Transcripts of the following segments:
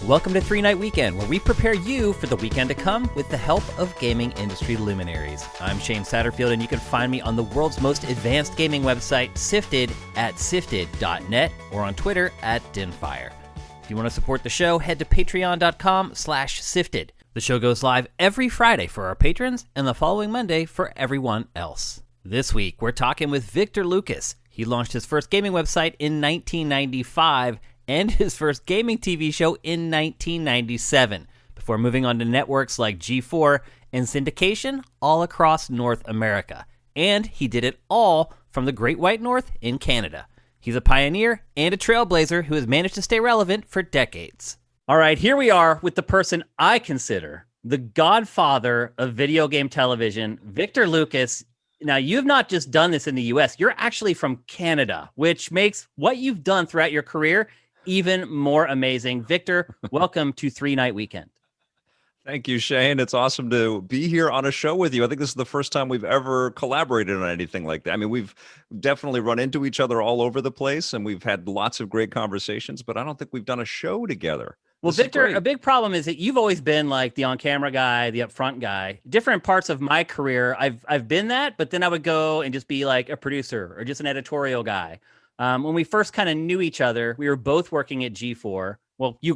Welcome to 3-Night Weekend, where we prepare you for the weekend to come with the help of gaming industry luminaries. I'm Shane Satterfield, and you can find me on the world's most advanced gaming website, Sifted, at sifted.net, or on Twitter at Dinfire. If you want to support the show, head to patreon.com/sifted. The show goes live every Friday for our patrons, and the following Monday for everyone else. This week, we're talking with Victor Lucas. He launched his first gaming website in 1995, and his first gaming TV show in 1997, before moving on to networks like G4 and syndication all across North America. And he did it all from the Great White North in Canada. He's a pioneer and a trailblazer who has managed to stay relevant for decades. All right, here we are with the person I consider the godfather of video game television, Victor Lucas. Now, you've not just done this in the US, you're actually from Canada, which makes what you've done throughout your career even more amazing. Victor, welcome to 3-Night Weekend. Thank you, Shane. It's awesome to be here on a show with you. I think this is the first time we've ever collaborated on anything like that. I mean, we've definitely run into each other all over the place, and we've had lots of great conversations, but I don't think we've done a show together. Well, Victor, a big problem is that you've always been like the on-camera guy, the upfront guy. Different parts of my career, I've been that, but then I would go and just be like a producer or just an editorial guy. When we first kind of knew each other, we were both working at G4. Well, you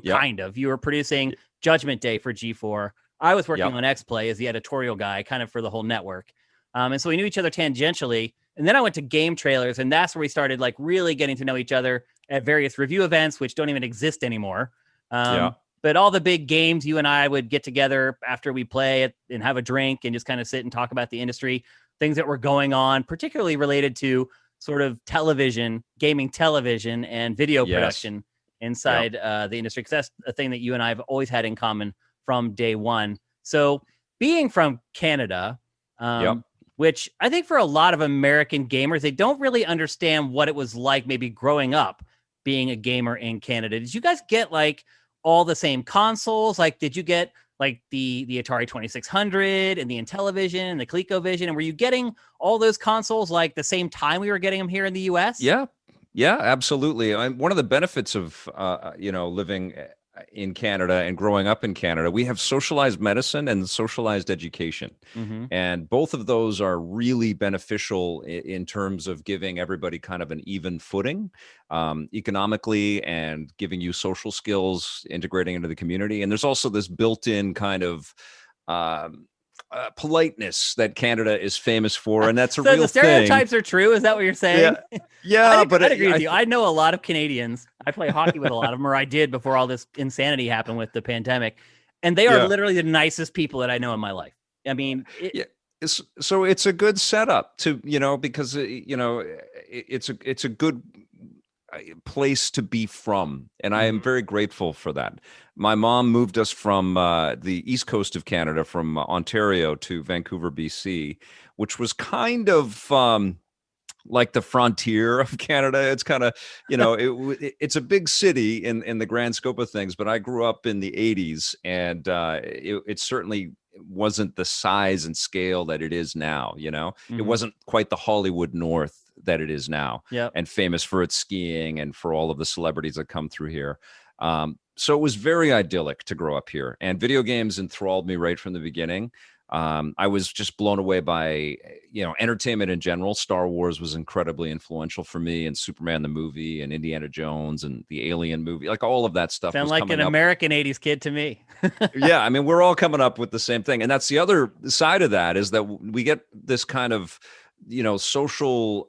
were producing Judgment Day for G4. I was working on X-Play as the editorial guy, kind of for the whole network. And so we knew each other tangentially. And then I went to game trailers, and that's where we started like really getting to know each other at various review events, which don't even exist anymore. But all the big games, you and I would get together after we play it and have a drink and just kind of sit and talk about the industry, things that were going on, particularly related to sort of television, gaming television, and video production inside the industry, because that's a thing that you and I have always had in common from day one. So being from Canada, which I think for a lot of American gamers, they don't really understand what it was like maybe growing up being a gamer in Canada. Did you guys get like all the same consoles? Like, did you get like the Atari 2600 and the Intellivision and the ColecoVision? And were you getting all those consoles like the same time we were getting them here in the US? Yeah, absolutely. One of the benefits of, living in Canada and growing up in Canada, we have socialized medicine and socialized education. Mm-hmm. And both of those are really beneficial in terms of giving everybody kind of an even footing economically and giving you social skills, integrating into the community. And there's also this built-in kind of politeness that Canada is famous for, and that's a real thing. So the stereotypes are true? Is that what you're saying? Yeah, I'd agree with you. I know a lot of Canadians. I play hockey with a lot of them, or I did before all this insanity happened with the pandemic, and they are literally the nicest people that I know in my life. I mean, so it's a good setup to, because it's a good place to be from, and I am very grateful for that. My mom moved us from the east coast of Canada, from Ontario to Vancouver, BC, which was kind of like the frontier of Canada. It's kind of, it's a big city in the grand scope of things, but I grew up in the 80s, and it certainly wasn't the size and scale that it is now. It wasn't quite the Hollywood North that it is now, and famous for its skiing and for all of the celebrities that come through here. So it was very idyllic to grow up here, and video games enthralled me right from the beginning. I was just blown away by, entertainment in general. Star Wars was incredibly influential for me, and Superman the movie, and Indiana Jones, and the Alien movie, like all of that stuff. Sound like an American 80s kid to me. Yeah, I mean, we're all coming up with the same thing. And that's the other side of that, is that we get this kind of, social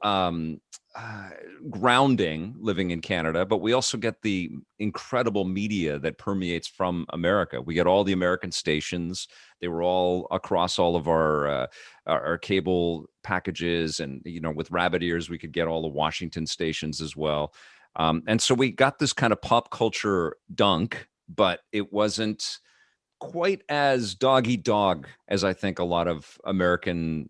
grounding living in Canada, but we also get the incredible media that permeates from America. We get all the American stations. They were all across all of our cable packages, and with rabbit ears, we could get all the Washington stations as well. And so we got this kind of pop culture dunk, but it wasn't quite as dog eat dog as I think a lot of American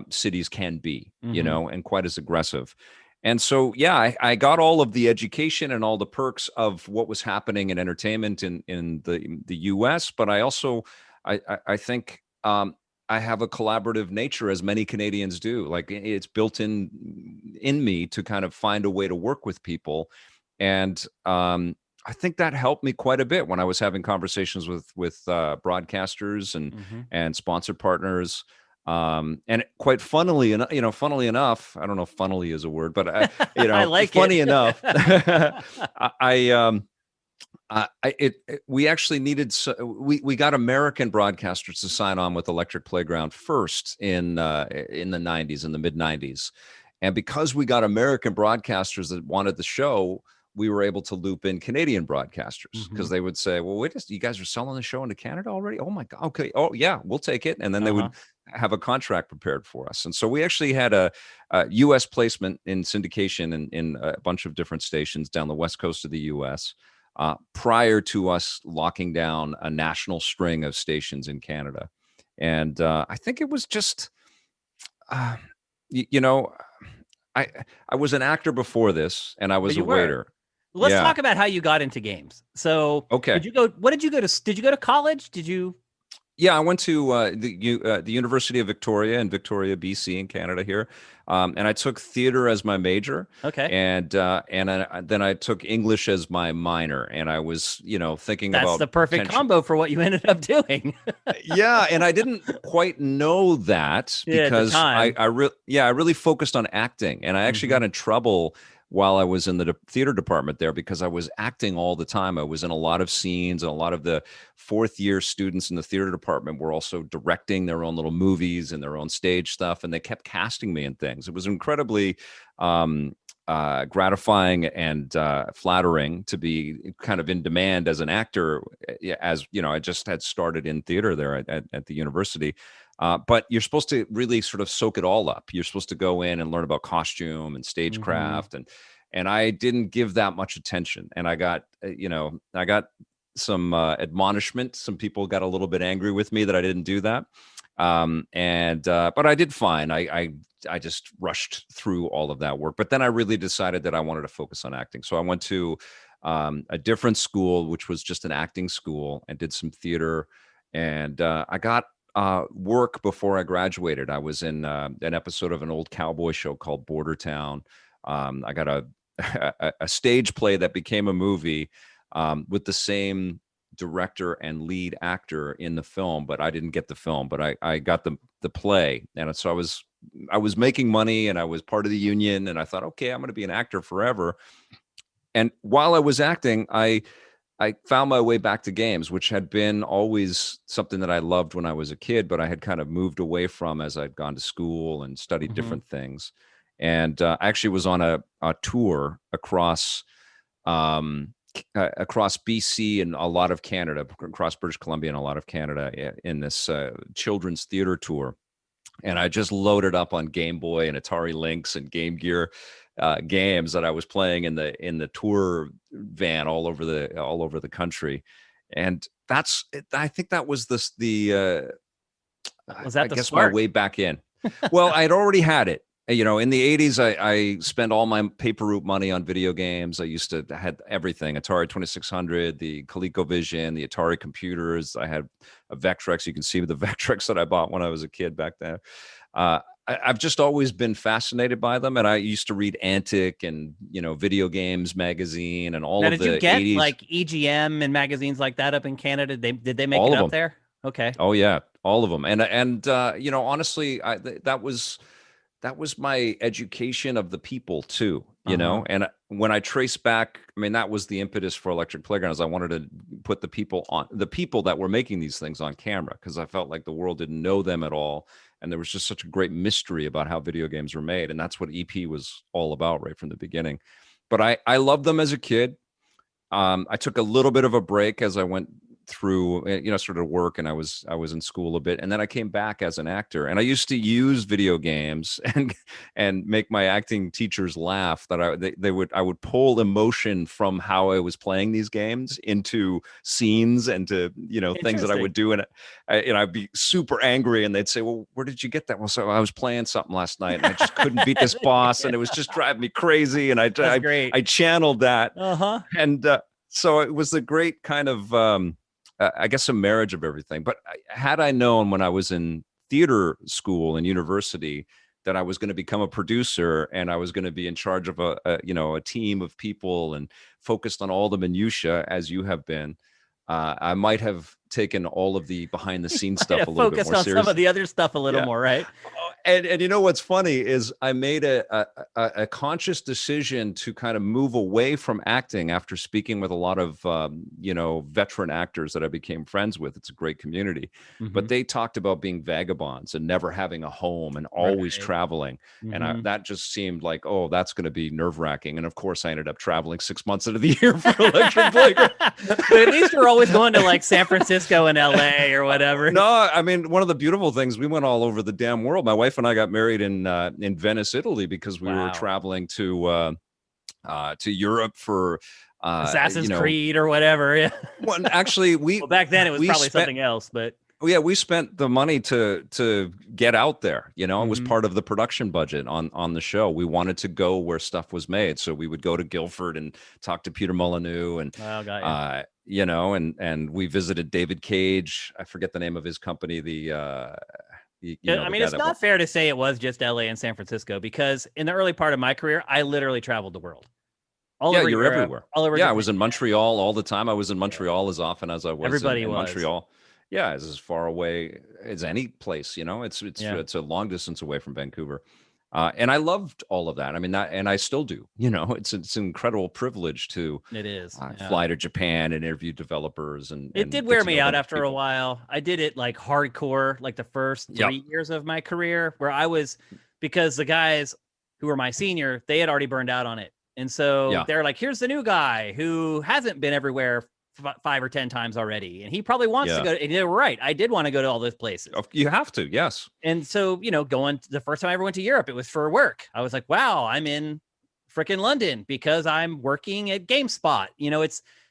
cities can be, and quite as aggressive. And so, I got all of the education and all the perks of what was happening in entertainment in the U.S., but I also, I think I have a collaborative nature, as many Canadians do. Like, it's built in me to kind of find a way to work with people. And I think that helped me quite a bit when I was having conversations with broadcasters Hmm. and sponsored partners. And quite funnily enough, funnily enough, I don't know if funnily is a word, but I like it. funny enough, I we actually needed we got American broadcasters to sign on with Electric Playground first in the 90s, in the mid 90s, and because we got American broadcasters that wanted the show, we were able to loop in Canadian broadcasters Hmm. because they would say, "Well, wait, you guys are selling the show into Canada already? Oh my god, okay, oh yeah, we'll take it," and then they Uh-huh. would have a contract prepared for us, and so we actually had a U.S. placement in syndication in a bunch of different stations down the west coast of the U.S. Prior to us locking down a national string of stations in Canada. And I think it was just, uh, you know, I I was an actor before this, and I Oh, was a you were. waiter. Let's Yeah. talk about how you got into games. So, Okay. did you go? What did you go to? Did you go to college? Did you? Yeah, I went to the University of Victoria in Victoria, BC, in Canada here, and I took theater as my major, Okay, and then I took English as my minor, and I was thinking that's about the perfect potential. combo for what you ended up doing. Yeah, and I didn't quite know that Yeah, at the because time. I really focused on acting, and I actually Hmm. got in trouble while I was in the theater department there because I was acting all the time. I was in a lot of scenes, and a lot of the fourth year students in the theater department were also directing their own little movies and their own stage stuff, and they kept casting me in things. It was incredibly gratifying and flattering to be kind of in demand as an actor. As you know, I just had started in theater there at the university. But you're supposed to really sort of soak it all up. You're supposed to go in and learn about costume and Hmm. stagecraft, and I didn't give that much attention. And I got some admonishment. Some people got a little bit angry with me that I didn't do that. And But I did fine. I just rushed through all of that work. But then I really decided that I wanted to focus on acting. So I went to a different school, which was just an acting school, and did some theater. And I got work before I graduated. I was in an episode of an old cowboy show called Border Town. I got a stage play that became a movie with the same director and lead actor in the film, but I didn't get the film, but I got the play, and so I was making money, and I was part of the union, and I thought, okay, I'm going to be an actor forever. And while I was acting, I found my way back to games, which had been always something that I loved when I was a kid, but I had kind of moved away from as I'd gone to school and studied Hmm. different things. And I actually was on a tour um, across BC and a lot of Canada, across British Columbia and a lot of Canada in this children's theater tour. And I just loaded up on Game Boy and Atari Lynx and Game Gear games that I was playing in the tour van all over the country. And I think that was Was I that the guess my spark? way back in. Well, I'd already had it. In the 80s, I spent all my paper route money on video games. I used to had everything: Atari 2600, the ColecoVision, the Atari computers. I had a Vectrex. You can see the Vectrex that I bought when I was a kid back then. I've just always been fascinated by them, and I used to read Antic and Video Games magazine and all Now, of did you the get 80s, like EGM and magazines like that up in Canada? Did they make all it of up them. there? Okay. Oh yeah, all of them. And honestly, that was my education of the people too, Uh-huh. and when I trace back, I mean, that was the impetus for Electric Playgrounds. I wanted to put the people that were making these things on camera, because I felt like the world didn't know them at all, and there was just such a great mystery about how video games were made, and that's what EP was all about right from the beginning. But I loved them as a kid. I took a little bit of a break as I went through, sort of work, and I was in school a bit, and then I came back as an actor. And I used to use video games and make my acting teachers laugh. That I would pull emotion from how I was playing these games into scenes and to things that I Interesting. would do, and I'd be super angry, and they'd say, "Well, where did you get that?" Well, so I was playing something last night, and I just couldn't beat this boss, and it was just driving me crazy, and That's great. I channeled that. Uh-huh. And so it was a great kind of, I guess, a marriage of everything. But had I known when I was in theater school and university that I was going to become a producer and I was going to be in charge of a team of people and focused on all the minutia as you have been, I might have taken all of the behind the scenes Might stuff a have little bit focused more on some of seriously. the other stuff a little Yeah. more, right? And you know what's funny is I made a conscious decision to kind of move away from acting after speaking with a lot of veteran actors that I became friends with. It's a great community, Hmm. but they talked about being vagabonds and never having a home and always Right. traveling, and Hmm. that just seemed like, oh, that's going to be nerve wracking. And of course, I ended up traveling 6 months out of the year for Electric Playground. But at least you're always going to like San Francisco and LA or whatever. No, I mean, one of the beautiful things, we went all over the damn world. My wife and I got married in Venice, Italy, because we were Wow. traveling to Europe for Assassin's Creed or whatever. Yeah. well, actually Well, back then it was we probably spent something else, but yeah, we spent the money to get out there. You know, it was hmm. part of the production budget on the show. We wanted to go where stuff was made, so we would go to Guildford and talk to Peter Molyneux, and Oh, got you. and we visited David Cage. I forget the name of his company. I The mean, guy it's that not fair to say it was just LA and San Francisco because in the early part of my career, I literally traveled the world, all yeah, over you're Europe, everywhere. all over Yeah, I was different. in Montreal all the time. I was in Yeah, Montreal as often as I was everybody in was. Montreal. Yeah, it's as far away as any place. You know, Yeah, it's a long distance away from Vancouver, and I loved all of that. I mean, and I still do. You know, it's an incredible privilege to it is. Yeah. fly to Japan and interview developers It did and get wear to me know a out bunch of after a people. while. I did it like hardcore, like the first Yep. 3 years of my career, where I was because the guys who were my senior, they had already burned out on it. And so Yeah. they're like, here's the new guy who hasn't been everywhere 5 or 10 times already. And he probably wants to Yeah. go. And they were right. I did want to go to all those places. You have to. Yes. And so, going the first time I ever went to Europe, it was for work. I was like, wow, I'm in freaking London because I'm working at GameSpot.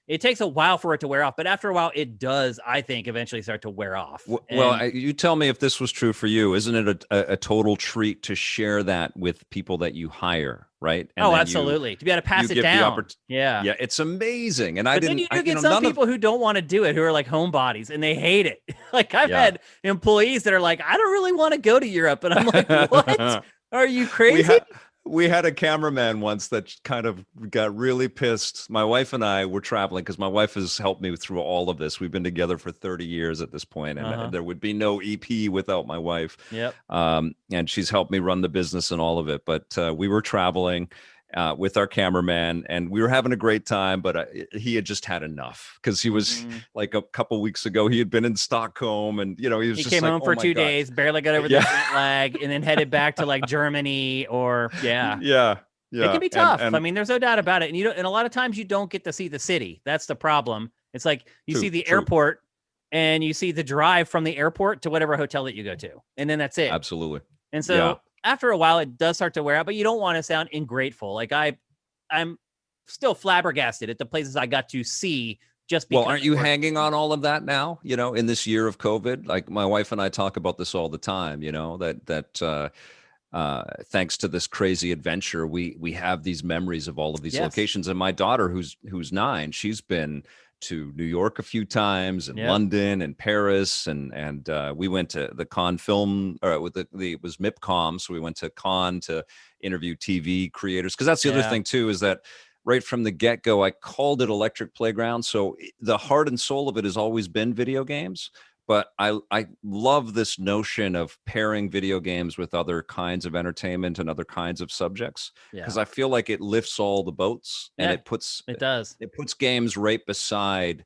It takes a while for it to wear off, but after a while, it does, I think, eventually start to wear off. Well, And you tell me if this was true for you. Isn't it a total treat to share that with people that you hire, right? And oh, then absolutely, to be able to you pass it give the down. opportunity. Yeah. Yeah, it's amazing. And I But then didn't, you do get some none of, people who don't want to do it, who are like homebodies and they hate it. Like I've yeah. had employees that are like, I don't really want to go to Europe. And I'm like, what? Are you we crazy? had we had a cameraman once that kind of got really pissed. My wife and I were traveling because my wife has helped me through all of this. We've been together for 30 years at this point, and Uh-huh. there would be no EP without my wife. Yep. And she's helped me run the business and all of it. But we were traveling with our cameraman, and we were having a great time. But he had just had enough because he was Mhm. like a couple weeks ago. He had been in Stockholm, and he was He just came like, home "Oh for my 2 God." days, barely got over the Yeah, jet lag, and then headed back to like Germany or yeah. yeah, It yeah. can be And tough. I mean, there's no doubt about it. And a lot of times you don't get to see the city. That's the problem. It's like you see true, the true, airport and you see the drive from the airport to whatever hotel that you go to. And then that's it. absolutely, And yeah. so after a while it does start to wear out, but you don't want to sound ingrateful. Like I'm still flabbergasted at the places I got to see just Well, because aren't I you worked. hanging on all of that now? In this year of COVID, like my wife and I talk about this all the time. Thanks to this crazy adventure, we have these memories of all of these Yes. locations. And my daughter, who's 9, she's been to New York a few times, and Yep. London and Paris, and we went to the Cannes film, or with it was MIPCOM, so we went to Cannes to interview TV creators. Because that's the other Yeah. thing too, is that right from the get-go, I called it Electric Playground. So the heart and soul of it has always been video games. But I love this notion of pairing video games with other kinds of entertainment and other kinds of subjects, because Yeah. I feel like it lifts all the boats, and Yeah. it puts It does. games right beside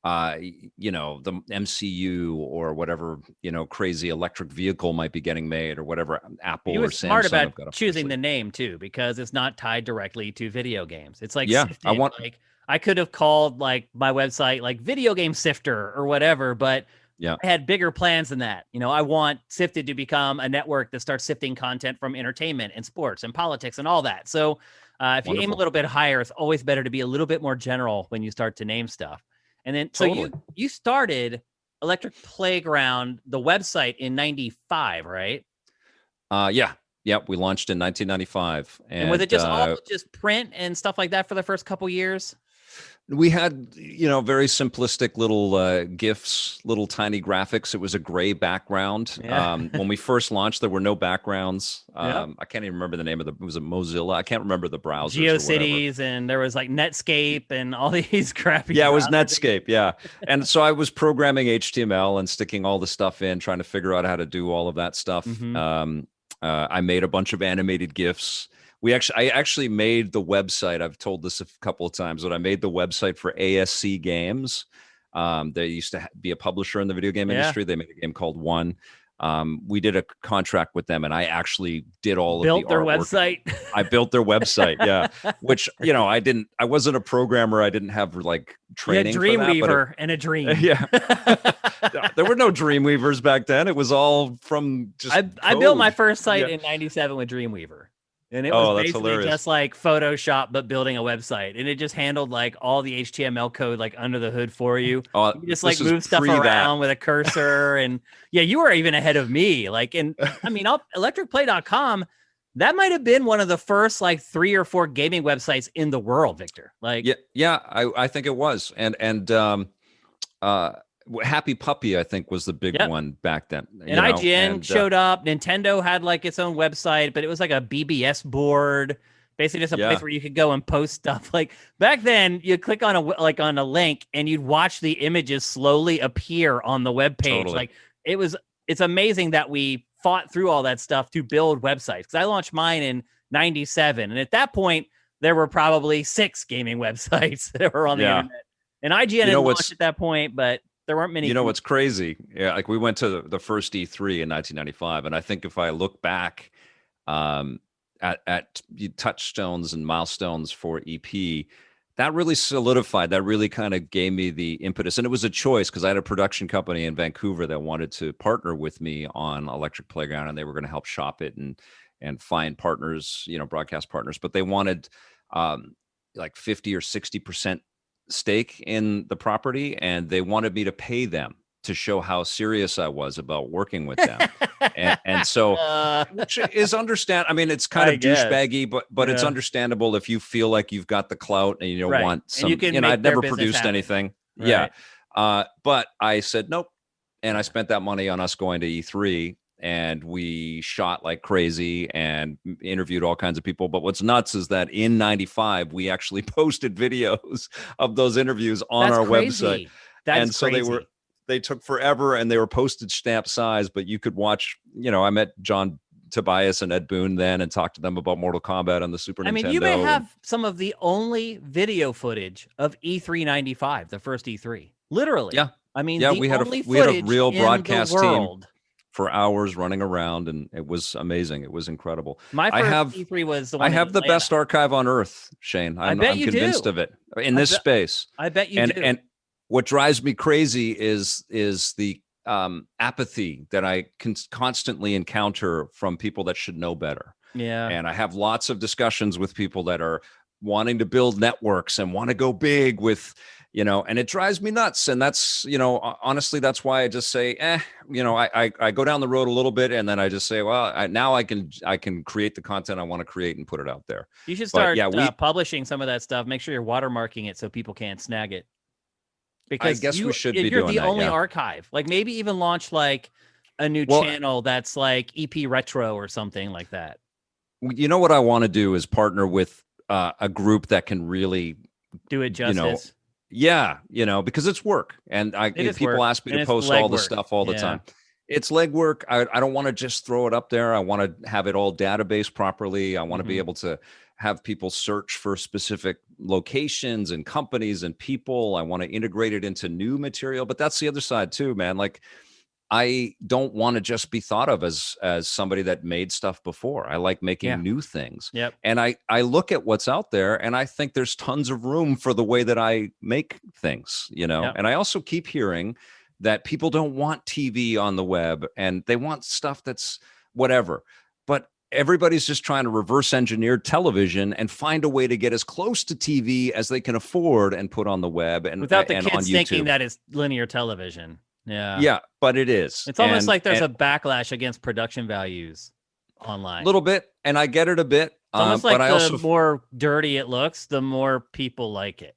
the MCU or whatever, crazy electric vehicle might be getting made, or whatever Apple He or was smart Samsung about have got up their choosing the sleeve. name too, because it's not tied directly to video games. It's like Yeah, I sifted. want. Like I could have called like my website like video game sifter or whatever, but Yeah, I had bigger plans than that. I want Sifted to become a network that starts sifting content from entertainment and sports and politics and all that. So if you aim a wonderful. little bit higher, it's always better to be a little bit more general when you start to name stuff. And then so Totally. you started Electric Playground, the website in 95, right? Yeah. Yep. We launched in 1995, And was it just all uh, just print and stuff like that for the first couple years? We had, very simplistic little GIFs, little tiny graphics. It was a gray background. Yeah. When we first launched, there were no backgrounds. Yep. I can't even remember the name of it was a Mozilla. I can't remember the browsers or whatever. GeoCities, and there was like Netscape and all these crappy Yeah, it was browsers. Netscape. Yeah. And so I was programming HTML and sticking all the stuff in, trying to figure out how to do all of that stuff. Hmm. I made a bunch of animated GIFs. I actually made the website. I've told this a couple of times, but I made the website for ASC Games. They used to be a publisher in the video game Yeah. industry. They made a game called One. We did a contract with them, and I actually did all Built of the their artwork. website. I built their website, yeah. Which I wasn't a programmer. I didn't have like training. You had for that, Dreamweaver and a dream. yeah. There were no Dreamweavers back then. It was all from just. I built my code. first site Yeah. in '97 with Dreamweaver. And it Oh, was that's basically hilarious. just like Photoshop, but building a website. And it just handled like all the HTML code like under the hood for you. Oh, You just this like is move stuff pre that. around with a cursor. And yeah, you were even ahead of me. Like, and I mean, electricplay.com, that might have been one of the first like 3 or 4 gaming websites in the world, Victor. Like, Yeah, I think it was, and Happy Puppy, I think, was the big Yep. one back then. and IGN showed up. Nintendo had like its own website, but it was like a BBS board, basically just a Yeah. place where you could go and post stuff. Like back then, you click on a link and you'd watch the images slowly appear on the web page. Totally. Like it's amazing that we fought through all that stuff to build websites. Because I launched mine in '97, and at that point, there were probably 6 gaming websites that were on the Yeah. internet. And IGN had launched at that point, but there weren't many. You know what's crazy? Yeah, like we went to the first E3 in 1995, and I think if I look back at touchstones and milestones for EP, that really solidified. That really kind of gave me the impetus, and it was a choice because I had a production company in Vancouver that wanted to partner with me on Electric Playground, and they were going to help shop it and find partners, broadcast partners, but they wanted like 50 or 60% stake in the property, and they wanted me to pay them to show how serious I was about working with them. and so, which is understand. I mean, it's kind of douchebaggy, but it's understandable if you feel like you've got the clout and you don't want some. And I'd never produced anything. Right. Yeah, but I said nope, and I spent that money on us going to E3. And we shot like crazy and interviewed all kinds of people. But what's nuts is that in '95, we actually posted videos of those interviews on our website. That's so crazy. they took forever, and they were postage stamp size, but you could watch, I met John Tobias and Ed Boon then and talked to them about Mortal Kombat on the Super Nintendo. I mean, you may have some of the only video footage of E3 '95, the first E3. Literally. Yeah. I mean, we had a real broadcast team for hours running around, and it was amazing. It was incredible. My first E3 was the one. I have the best archive on earth, Shane. I'm convinced of it in this space. I bet you do. And what drives me crazy is the apathy that I constantly encounter from people that should know better. Yeah. And I have lots of discussions with people that are wanting to build networks and want to go big with, and it drives me nuts. And that's, honestly, that's why I just say, I go down the road a little bit, and then I just say, well, now I can create the content I want to create and put it out there. You should start publishing some of that stuff. Make sure you're watermarking it so people can't snag it. Because I guess we should be doing that. You're the only archive. Like maybe even launch like a new channel that's like EP Retro or something like that. You know what I want to do is partner with a group that can really do it justice. Because it's work, and people ask me to post all the stuff all the time. It's legwork. I don't want to just throw it up there. I want to have it all database properly. I want to be able to have people search for specific locations and companies and people. I want to integrate it into new material, but that's the other side too, man. Like, I don't want to just be thought of as somebody that made stuff before. I like making new things. Yep. And I look at what's out there, and I think there's tons of room for the way that I make things, Yep. And I also keep hearing that people don't want TV on the web, and they want stuff that's whatever. But everybody's just trying to reverse engineer television and find a way to get as close to TV as they can afford and put on the web and without the and kids on YouTube. thinking that it's linear television. Yeah, but it is. It's almost like there's a backlash against production values online. A little bit, and I get it a bit. It's almost like but the more dirty it looks, the more people like it.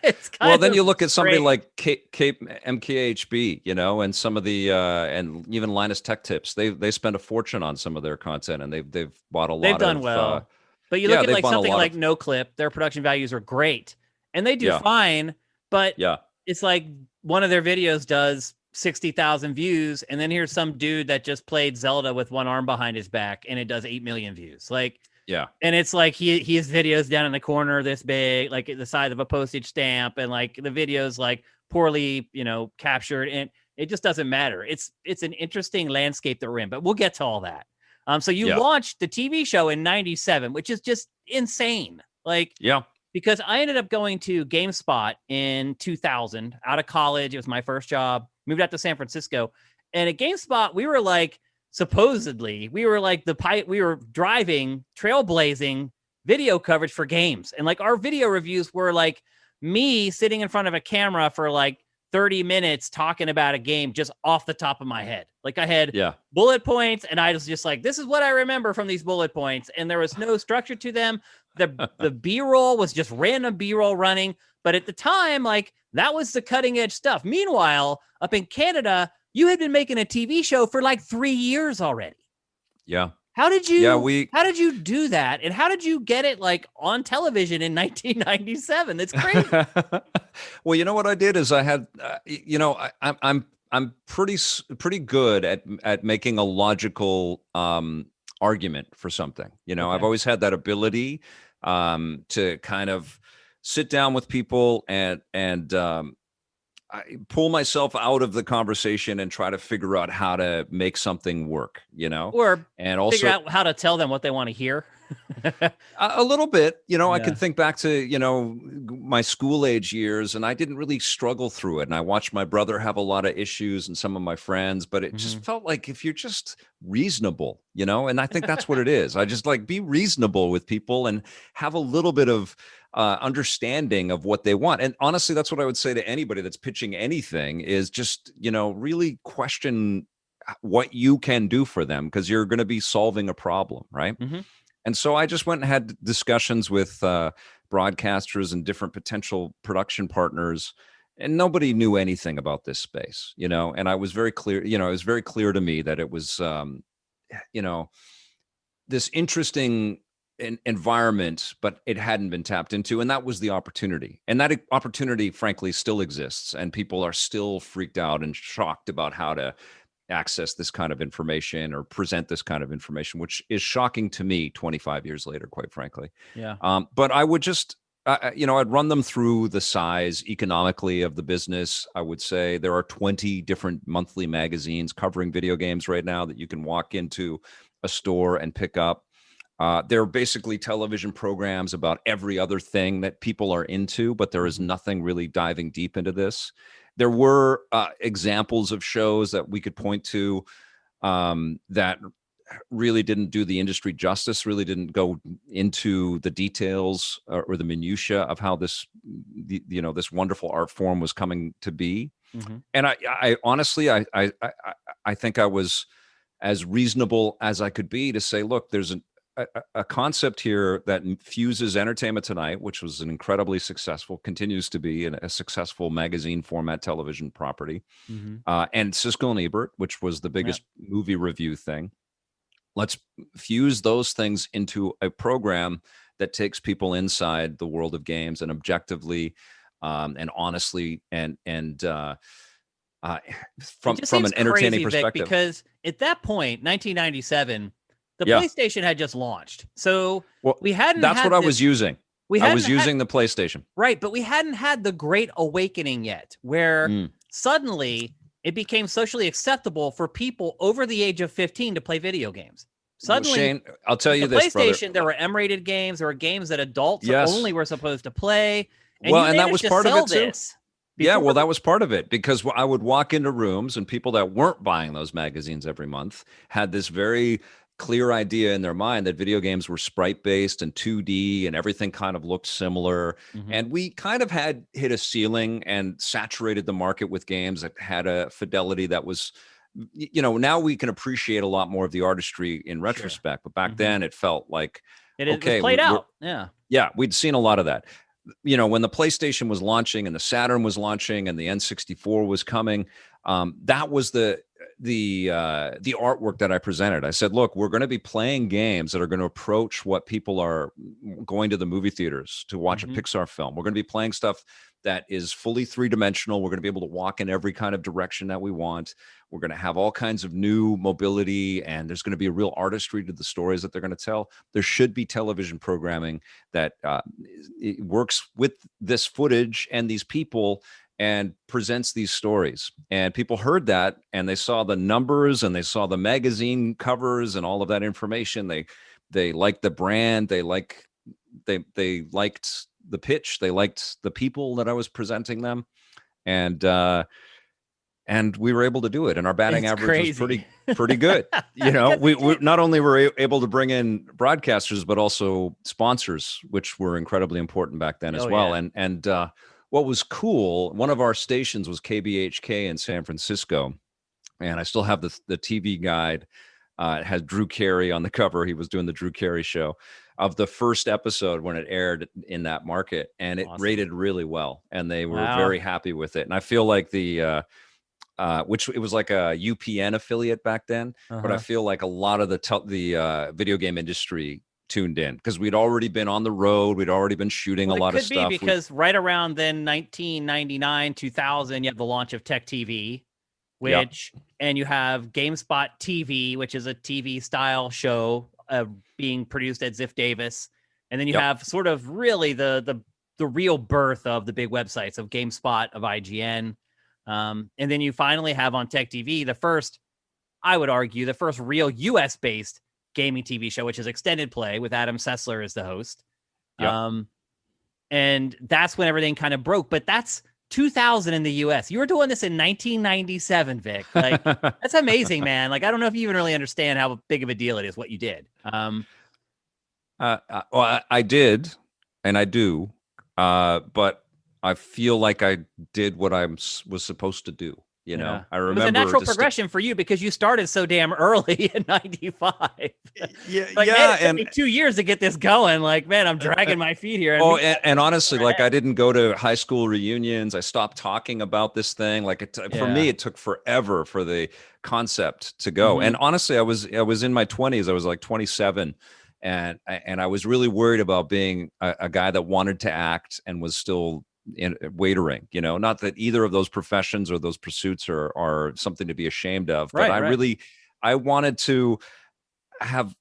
It's Well, kind then of you look at somebody strange. like Cape MKHB, and some of the and even Linus Tech Tips. They spend a fortune on some of their content, and they've bought a They've lot done of well. But you look yeah, at they've like bought a something lot like of No Clip, their production values are great. And they do yeah, fine, but yeah, it's like one of their videos does 60,000 views and then here's some dude that just played Zelda with one arm behind his back and it does 8 million views. Like, yeah, and it's like he has videos down in the corner this big, like the size of a postage stamp, and like the videos like poorly, captured, and it just doesn't matter. It's an interesting landscape that we're in, but we'll get to all that. So you yeah, launched the TV show in '97, which is just insane. Like, yeah. because I ended up going to GameSpot in 2000 out of college. It was my first job. Moved out to San Francisco, and at GameSpot we were like supposedly we were like we were driving trailblazing video coverage for games, and like our video reviews were like me sitting in front of a camera for like 30 minutes talking about a game just off the top of my head. Like I had Yeah. bullet points and I was just like, this is what I remember from these bullet points, and there was no structure to them. The B-roll was just random B-roll running, but at the time, like that was the cutting edge stuff. Meanwhile, up in Canada, you had been making a TV show for like 3 years already. Yeah. How did Yeah, you how did you do that? And how did you get it like on television in 1997? That's crazy. Well, you know what I did is I had, I'm pretty good at making a logical argument for something. I've Okay. always had that ability to kind of sit down with people and I pull myself out of the conversation and try to figure out how to make something work. Or And figure also out how to tell them what they want to hear. a little bit, I can Yeah. think back to, my school age years, and I didn't really struggle through it. And I watched my brother have a lot of issues and some of my friends, but it just Mhm. felt like if you're just reasonable, and I think that's what it is. I just like be reasonable with people and have a little bit of understanding of what they want. And honestly, that's what I would say to anybody that's pitching anything is just, really question what you can do for them because you're going to be solving a problem, right? Mhm. And so I just went and had discussions with broadcasters and different potential production partners, and nobody knew anything about this space, And I was very clear, it was very clear to me that it was, you know, this interesting environment, but it hadn't been tapped into, and that was the opportunity. And that opportunity, frankly, still exists, and people are still freaked out and shocked about how to access this kind of information or present this kind of information, which is shocking to me 25 years later, quite frankly. Yeah. But I would just, I'd run them through the size economically of the business. I would say there are 20 different monthly magazines covering video games right now that you can walk into a store and pick up. They're basically television programs about every other thing that people are into, but there is Mhm. nothing really diving deep into this. There were examples of shows that we could point to that really didn't do the industry justice, really didn't go into the details or the minutia of how this wonderful art form was coming to be. Mhm. And I honestly, I think I was as reasonable as I could be to say, look, there's a concept here that fuses Entertainment Tonight, which was an incredibly successful, continues to be a successful magazine format television property, Mhm. and Siskel and Ebert, which was the Yep. biggest movie review thing. Let's fuse those things into a program that takes people inside the world of games and objectively and honestly uh, It from just from seems an entertaining crazy, Vic, perspective. because at that point, 1997, the Yeah. PlayStation had just launched. So Well, we hadn't that's what had I was this, using. we I hadn't was had, using the PlayStation. right, but we hadn't had the great awakening yet, where Mm. suddenly it became socially acceptable for people over the age of 15 to play video games. Well, Suddenly, Shane, I'll tell with you the this, brother. PlayStation, there were M-rated games, there were games that adults only Yes. were supposed to play, and Well, you and that managed was to part of sell it too. this Yeah, before well, the. that was part of it because I would walk into rooms and people that weren't buying those magazines every month had this very clear idea in their mind that video games were sprite based and 2D and everything kind of looked similar. Mhm. And we kind of had hit a ceiling and saturated the market with games that had a fidelity that was, now we can appreciate a lot more of the artistry in Sure. retrospect. But back Mhm. then it felt like, It was okay, played we're out. Yeah. yeah, we'd seen a lot of that. when the PlayStation was launching and the Saturn was launching and the N64 was coming, that was the artwork that I presented. I said, look, we're going to be playing games that are going to approach what people are going to the movie theaters to watch a Pixar film. We're going to be playing stuff that is fully three-dimensional. We're going to be able to walk in every kind of direction that we want. We're going to have all kinds of new mobility, and there's going to be a real artistry to the stories that they're going to tell. There should be television programming that it works with this footage and these people and presents these stories. And people heard that, and they saw the numbers, and they saw the magazine covers and all of that information. They liked the brand. They liked the pitch. They liked the people that I was presenting them, and we were able to do it. And our batting average was pretty good. We not only were able to bring in broadcasters, but also sponsors, which were incredibly important back then as well. Yeah. And what was cool, one of our stations was KBHK in San Francisco, and I still have the TV guide. It has Drew Carey on the cover. He was doing the Drew Carey show of the first episode when it aired in that market, and it rated really well, and they were very happy with it. And I feel like which it was like a UPN affiliate back then, but I feel like a lot of the video game industry tuned in because we'd already been on the road. We'd already been shooting a lot of stuff. Because right around then, 1999, 2000, you have the launch of Tech TV, and you have GameSpot TV, which is a TV style show being produced at Ziff Davis. And then you have sort of really the real birth of the big websites of GameSpot, of IGN. And then you finally have on Tech TV, I would argue, the first real US based gaming TV show, which is Extended Play with Adam Sessler as the host. And that's when everything kind of broke, but that's 2000 in the US. You were doing this in 1997, Vic. Like, that's amazing, man. Like, I don't know if you even really understand how big of a deal it is, what you did. Well, I did, and I do, but I feel like I did what I was supposed to do. I remember it was a natural progression for you because you started so damn early in 95. It took me 2 years to get this going. Like, man, I'm dragging my feet here. And honestly, like, I didn't go to high school reunions. I stopped talking about this thing. Like, for me, it took forever for the concept to go. And honestly, I was in my 20s. I was like 27. And I was really worried about being a guy that wanted to act and was still in waitering, not that either of those professions or those pursuits are something to be ashamed of, but I wanted to have,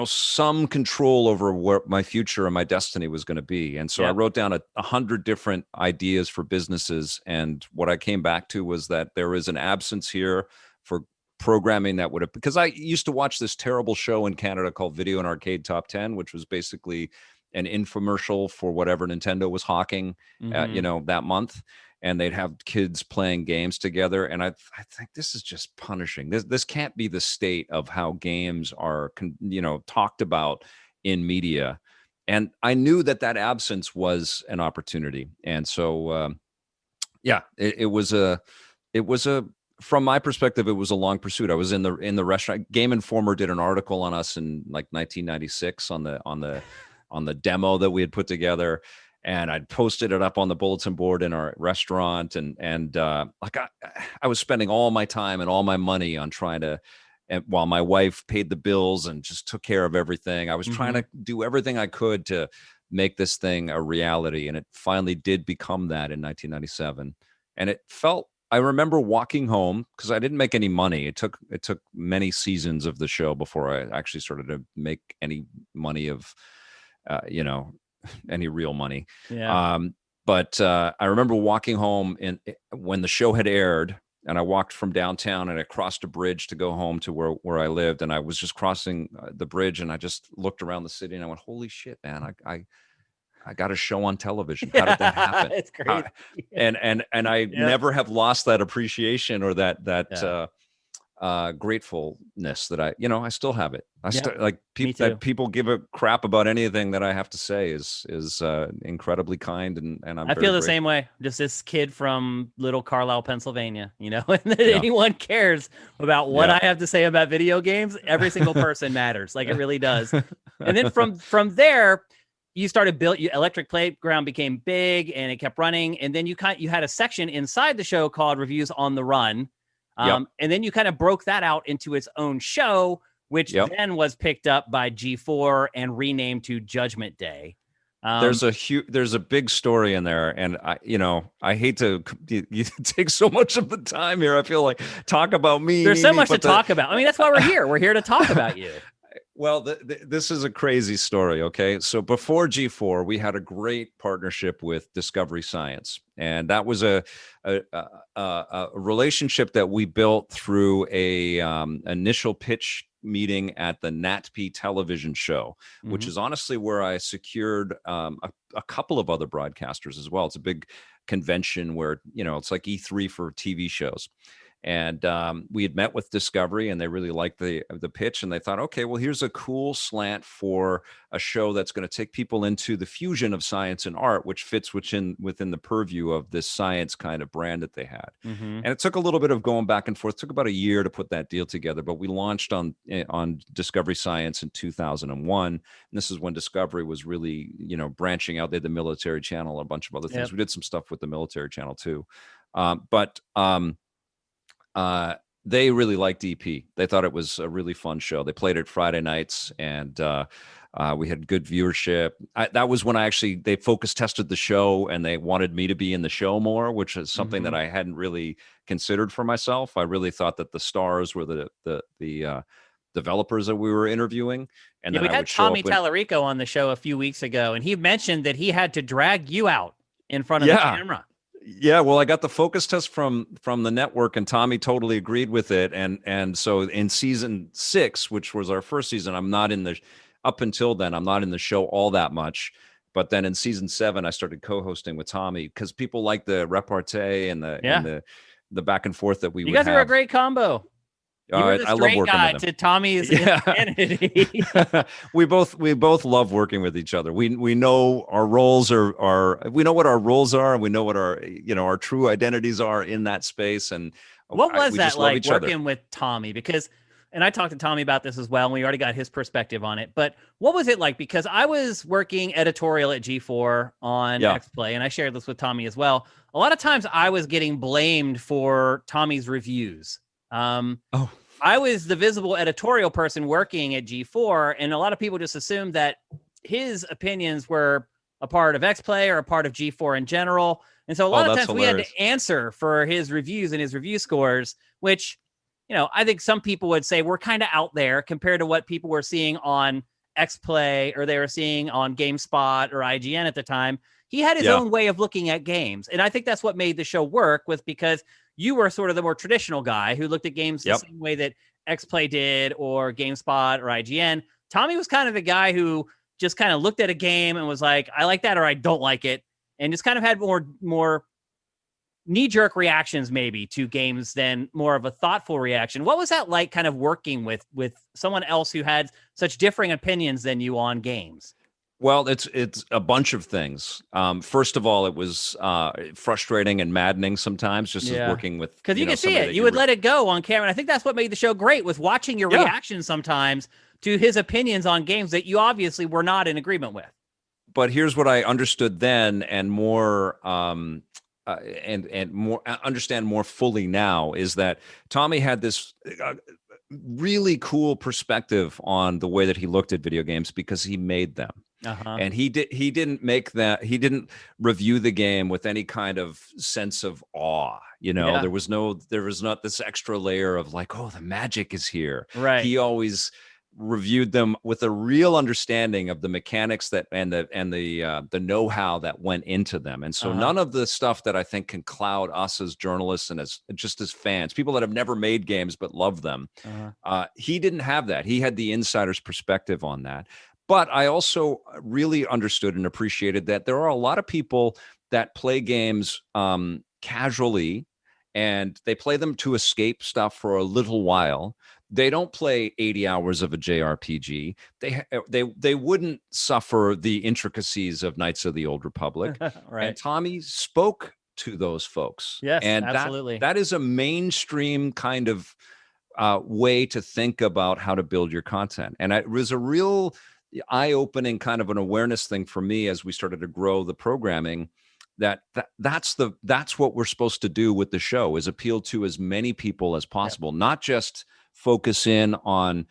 some control over what my future and my destiny was going to be. And so I wrote down 100 different ideas for businesses. And what I came back to was that there is an absence here for programming that would have, because I used to watch this terrible show in Canada called Video and Arcade Top 10, which was basically an infomercial for whatever Nintendo was hawking, that month. And they'd have kids playing games together. And I think this is just punishing. This can't be the state of how games are, talked about in media. And I knew that absence was an opportunity. And so, it was from my perspective, it was a long pursuit. I was in the restaurant. Game Informer did an article on us in like 1996 on the demo that we had put together, and I'd posted it up on the bulletin board in our restaurant. And I was spending all my time and all my money on trying to, and while my wife paid the bills and just took care of everything, I was trying to do everything I could to make this thing a reality. And it finally did become that in 1997. And I remember walking home because I didn't make any money. It took many seasons of the show before I actually started to make any money of, any real money. But I remember walking home when the show had aired, and I walked from downtown and I crossed a bridge to go home to where I lived. And I was just crossing the bridge, and I just looked around the city and I went, holy shit, man, I got a show on television. How did that happen? It's crazy. And I never have lost that appreciation or that gratefulness that I still have it. That people give a crap about anything that I have to say is incredibly kind. And I feel the same way. Just this kid from little Carlisle, Pennsylvania, and that anyone cares about what I have to say about video games. Every single person matters. Like, it really does. And then from there, you started built you Electric Playground became big and it kept running, and then you had a section inside the show called Reviews on the Run. Yep. And then you kind of broke that out into its own show, which Yep. then was picked up by G4 and renamed to Judgment Day. There's a big story in there, and I hate to you take so much of the time here. I feel like talk about me. There's so much to talk about. I mean, that's why we're here. We're here to talk about you. Well, this is a crazy story. Okay, so before G4, we had a great partnership with Discovery Science, and that was a relationship that we built through a initial pitch meeting at the NatP television show, which is honestly where I secured a couple of other broadcasters as well. It's a big convention where it's like E3 for TV shows. And we had met with Discovery, and they really liked the pitch, and they thought, okay, well, here's a cool slant for a show that's going to take people into the fusion of science and art, which fits within the purview of this science kind of brand that they had. And it took a little bit of going back and forth. It took about a year to put that deal together, but we launched on Discovery Science in 2001. And this is when Discovery was really branching out. They had the military channel, a bunch of other things. We did some stuff with the military channel too, they really liked EP. They thought it was a really fun show. They played it Friday nights, and we had good viewership. That was when they focus tested the show, and they wanted me to be in the show more, which is something that I hadn't really considered for myself. I really thought that the stars were the developers that we were interviewing. And then we had Tommy Tallarico on the show a few weeks ago, and he mentioned that he had to drag you out in front of the camera. Yeah, well, I got the focus test from the network, and Tommy totally agreed with it. And so in season 6, which was our first season, up until then, I'm not in the show all that much. But then in season 7, I started co-hosting with Tommy because people like the repartee and the back and forth that we would have. You guys are a great combo. You were the straight guy to Tommy's insanity. we both love working with each other. We know our roles we know what our roles are, and we know what our true identities are in that space. And what was that like working with Tommy? And I talked to Tommy about this as well, and we already got his perspective on it. But what was it like? Because I was working editorial at G4 on X-Play, and I shared this with Tommy as well. A lot of times I was getting blamed for Tommy's reviews. I was the visible editorial person working at G4, and a lot of people just assumed that his opinions were a part of X-Play or a part of G4 in general. And so a lot of times we had to answer for his reviews and his review scores, which, I think some people would say we're kind of out there compared to what people were seeing on X-Play or they were seeing on GameSpot or IGN at the time. He had his own way of looking at games. And I think that's what made the show work, because you were sort of the more traditional guy who looked at games the same way that X-Play did or GameSpot or IGN. Tommy was kind of the guy who just kind of looked at a game and was like, I like that or I don't like it, and just kind of had more knee-jerk reactions maybe to games than more of a thoughtful reaction. What was that like, kind of working with someone else who had such differing opinions than you on games? Well, it's a bunch of things. First of all, it was frustrating and maddening sometimes, just as working with, because you can see it. You would let it go on camera. And I think that's what made the show great, was watching your reaction sometimes to his opinions on games that you obviously were not in agreement with. But here's what I understood then, and more and more understand more fully now, is that Tommy had this really cool perspective on the way that he looked at video games because he made them. And he didn't review the game with any kind of sense of awe. There was not this extra layer of like, oh, the magic is here. Right. He always reviewed them with a real understanding of the mechanics that and the know-how that went into them. And so none of the stuff that I think can cloud us as journalists and as fans, people that have never made games but love them. He didn't have that. He had the insider's perspective on that. But I also really understood and appreciated that there are a lot of people that play games casually, and they play them to escape stuff for a little while. They don't play 80 hours of a JRPG. They wouldn't suffer the intricacies of Knights of the Old Republic. Right. And Tommy spoke to those folks. Yes, and absolutely. That is a mainstream kind of way to think about how to build your content. And it was a real eye-opening kind of an awareness thing for me as we started to grow the programming. That's what we're supposed to do with the show, is appeal to as many people as Yep. possible, not just focus in on,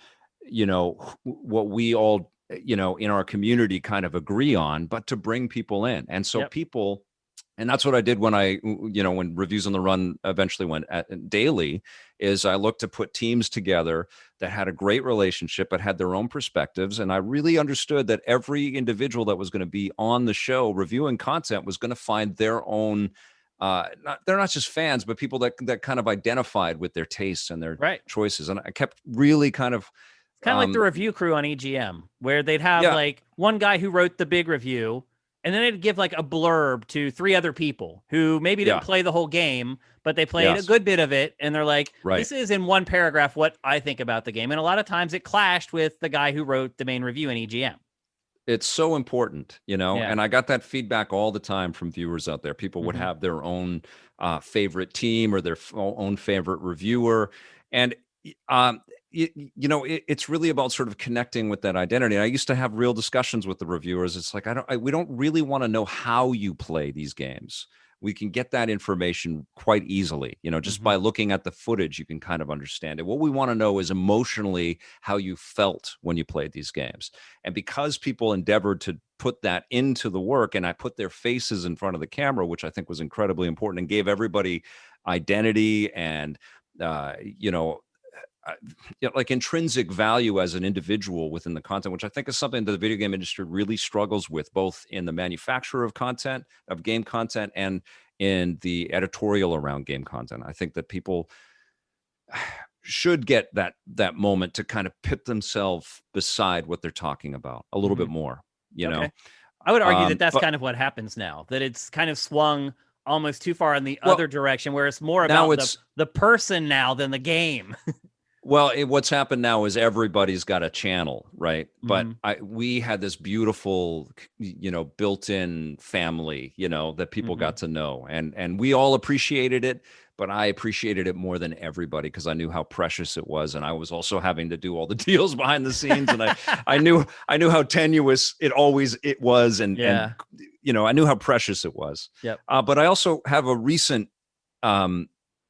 what we all, in our community kind of agree on, but to bring people in. And so Yep. people, and that's what I did when Reviews on the Run eventually went daily, is I looked to put teams together that had a great relationship, but had their own perspectives. And I really understood that every individual that was going to be on the show reviewing content was going to find their own, they're not just fans, but people that kind of identified with their tastes and their Right. choices. And I kept really kind of, Kind of like the review crew on EGM, where they'd have yeah, like one guy who wrote the big review, and then they'd give like a blurb to 3 other people who maybe didn't yeah, play the whole game, but they played a yes, good bit of it. And they're like, right. this is in one paragraph what I think about the game. And a lot of times it clashed with the guy who wrote the main review in EGM. It's so important, Yeah. and I got that feedback all the time from viewers out there. People would have their own favorite team or their own favorite reviewer. And, it's really about sort of connecting with that identity. And I used to have real discussions with the reviewers. It's like, we don't really want to know how you play these games. We can get that information quite easily, just by looking at the footage. You can kind of understand it. What we want to know is emotionally how you felt when you played these games. And because people endeavored to put that into the work, and I put their faces in front of the camera, which I think was incredibly important, and gave everybody identity and, like intrinsic value as an individual within the content, which I think is something that the video game industry really struggles with, both in the manufacture of content, of game content, and in the editorial around game content. I think that people should get that moment to kind of put themselves beside what they're talking about a little bit more, Okay. I would argue that that's but kind of what happens now, that it's kind of swung almost too far in the well, other direction, where it's more now about it's the person now than the game. Well, what's happened now is everybody's got a channel, right? But Mhm. we had this beautiful, built-in family, that people got to know, and we all appreciated it. But I appreciated it more than everybody because I knew how precious it was, and I was also having to do all the deals behind the scenes, and I knew how tenuous it was, and Yeah. I knew how precious it was. Yep. But I also have a recent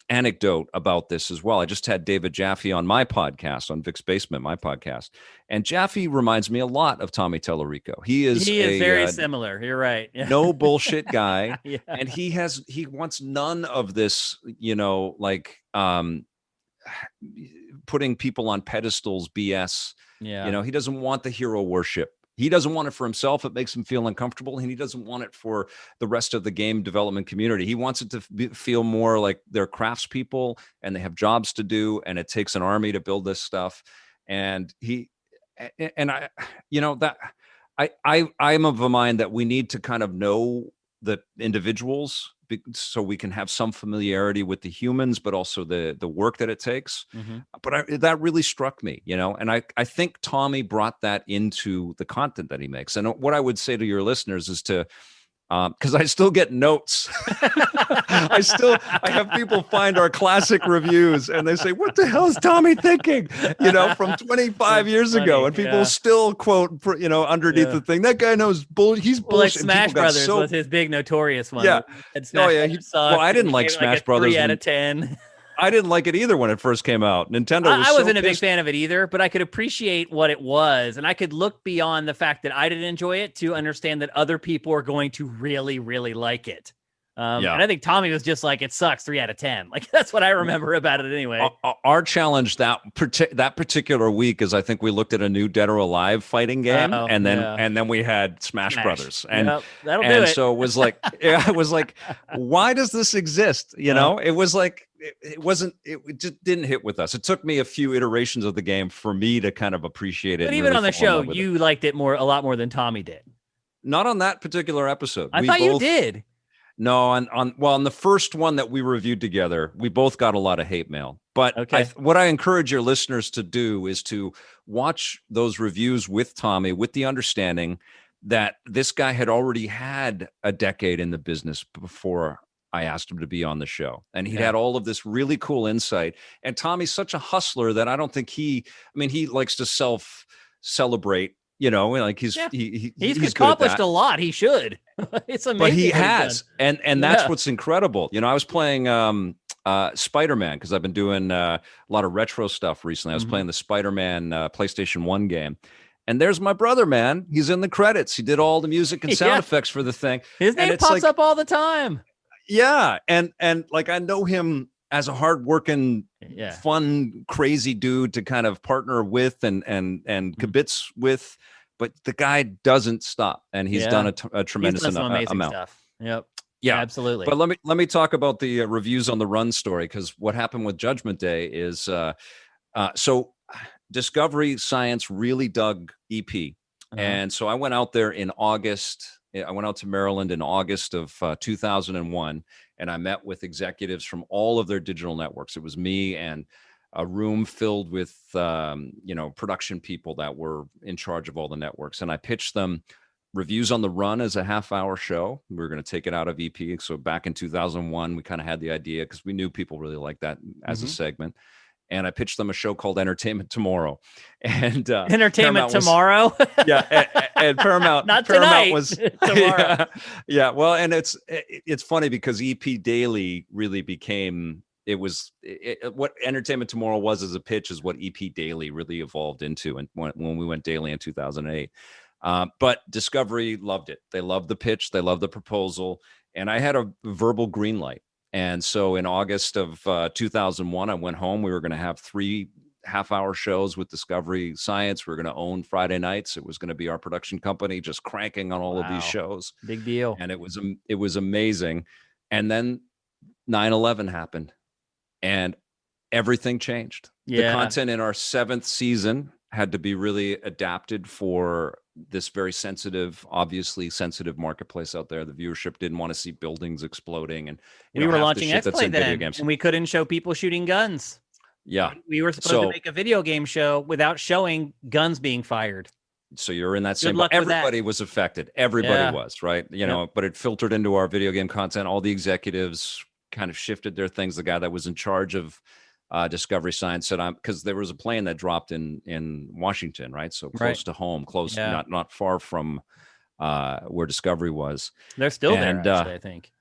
anecdote about this as well. I just had David Jaffe on my podcast, on Vic's Basement, my podcast, and Jaffe reminds me a lot of Tommy Tellerico. He is very similar. You're right. Yeah. no bullshit guy, Yeah. and he wants none of this, putting people on pedestals BS. Yeah. He doesn't want the hero worship. He doesn't want it for himself. It makes him feel uncomfortable, and he doesn't want it for the rest of the game development community. He wants it to feel more like they're craftspeople and they have jobs to do, and it takes an army to build this stuff. And I'm of a mind that we need to kind of know the individuals so we can have some familiarity with the humans, but also the work that it takes. But that really struck me, and I think Tommy brought that into the content that he makes. And what I would say to your listeners is to, because I still get notes. I have people find our classic reviews and they say, "What the hell is Tommy thinking?" From 25 years ago, and people still quote, underneath the thing. That guy knows bullshit. He's bullshit. Like Smash Brothers was his big notorious one. Yeah. I didn't like Gave Smash like a Brothers. 3 out of 10. I didn't like it either when it first came out. Nintendo was I wasn't so a big fan of it either, but I could appreciate what it was, and I could look beyond the fact that I didn't enjoy it to understand that other people are going to really, really like it. And I think Tommy was just like, it sucks, 3 out of 10. Like, that's what I remember about it anyway. Our challenge that particular week is, I think we looked at a new Dead or Alive fighting game, and then we had Smash Brothers, and that'll do it. So it was like, why does this exist? It was like, it just didn't hit with us. It took me a few iterations of the game for me to kind of appreciate it. But even on the show, you liked it a lot more than Tommy did. Not on that particular episode. I thought you did. No, on the first one that we reviewed together, we both got a lot of hate mail. But what I encourage your listeners to do is to watch those reviews with Tommy, with the understanding that this guy had already had a decade in the business before I asked him to be on the show. And he had all of this really cool insight. And Tommy's such a hustler that I don't think he likes to self-celebrate You know, like he's Yeah. he's good at accomplished that. a lot. He should. It's But he amazing what he's done. has, and that's what's incredible. You know, I was playing Spider-Man because I've been doing a lot of retro stuff recently. I was playing the Spider-Man PlayStation 1 game. And there's my brother, man. He's in the credits. He did all the music and sound effects for the thing. His name pops up all the time. Yeah, and like I know him as a hardworking, fun, crazy dude to kind of partner with and kibitz with, but the guy doesn't stop, and he's done a tremendous amount. Stuff. Yep. Yeah, absolutely. But let me talk about the reviews on the Run story, because what happened with Judgment Day is so Discovery Science really dug EP, and so I went out there in August. I went out to Maryland in August of 2001, and I met with executives from all of their digital networks. It was me and a room filled with production people that were in charge of all the networks, and I pitched them Reviews on the Run as a half-hour show. We were going to take it out of EP. So back in 2001, we kind of had the idea because we knew people really liked that as a segment. And I pitched them a show called Entertainment Tomorrow. And Entertainment Tomorrow? And Paramount. Not Paramount tonight. Was Tomorrow. Yeah. Well, and it's funny because EP Daily really became what Entertainment Tomorrow was as a pitch is what EP Daily really evolved into, and when we went daily in 2008. But Discovery loved it. They loved the pitch. They loved the proposal. And I had a verbal green light. And so in August of 2001, I went home. We were going to have 3 half-hour shows with Discovery Science. We were going to own Friday nights. It was going to be our production company just cranking on all of these shows. Big deal. And it was amazing. And then 9/11 happened, and everything changed. The content in our 7th season had to be really adapted for this very obviously sensitive marketplace out there. The viewership didn't want to see buildings exploding, and we were launching X-Play then, and we couldn't show people shooting guns. Yeah, we were supposed to make a video game show without showing guns being fired. So you're in that same boat. Everybody was affected. Everybody was, right? You know, but it filtered into our video game content. All the executives kind of shifted their things. The guy that was in charge of Discovery Science said, because there was a plane that dropped in Washington, right? So close to home, not far from where Discovery was. They're still there, actually, I think.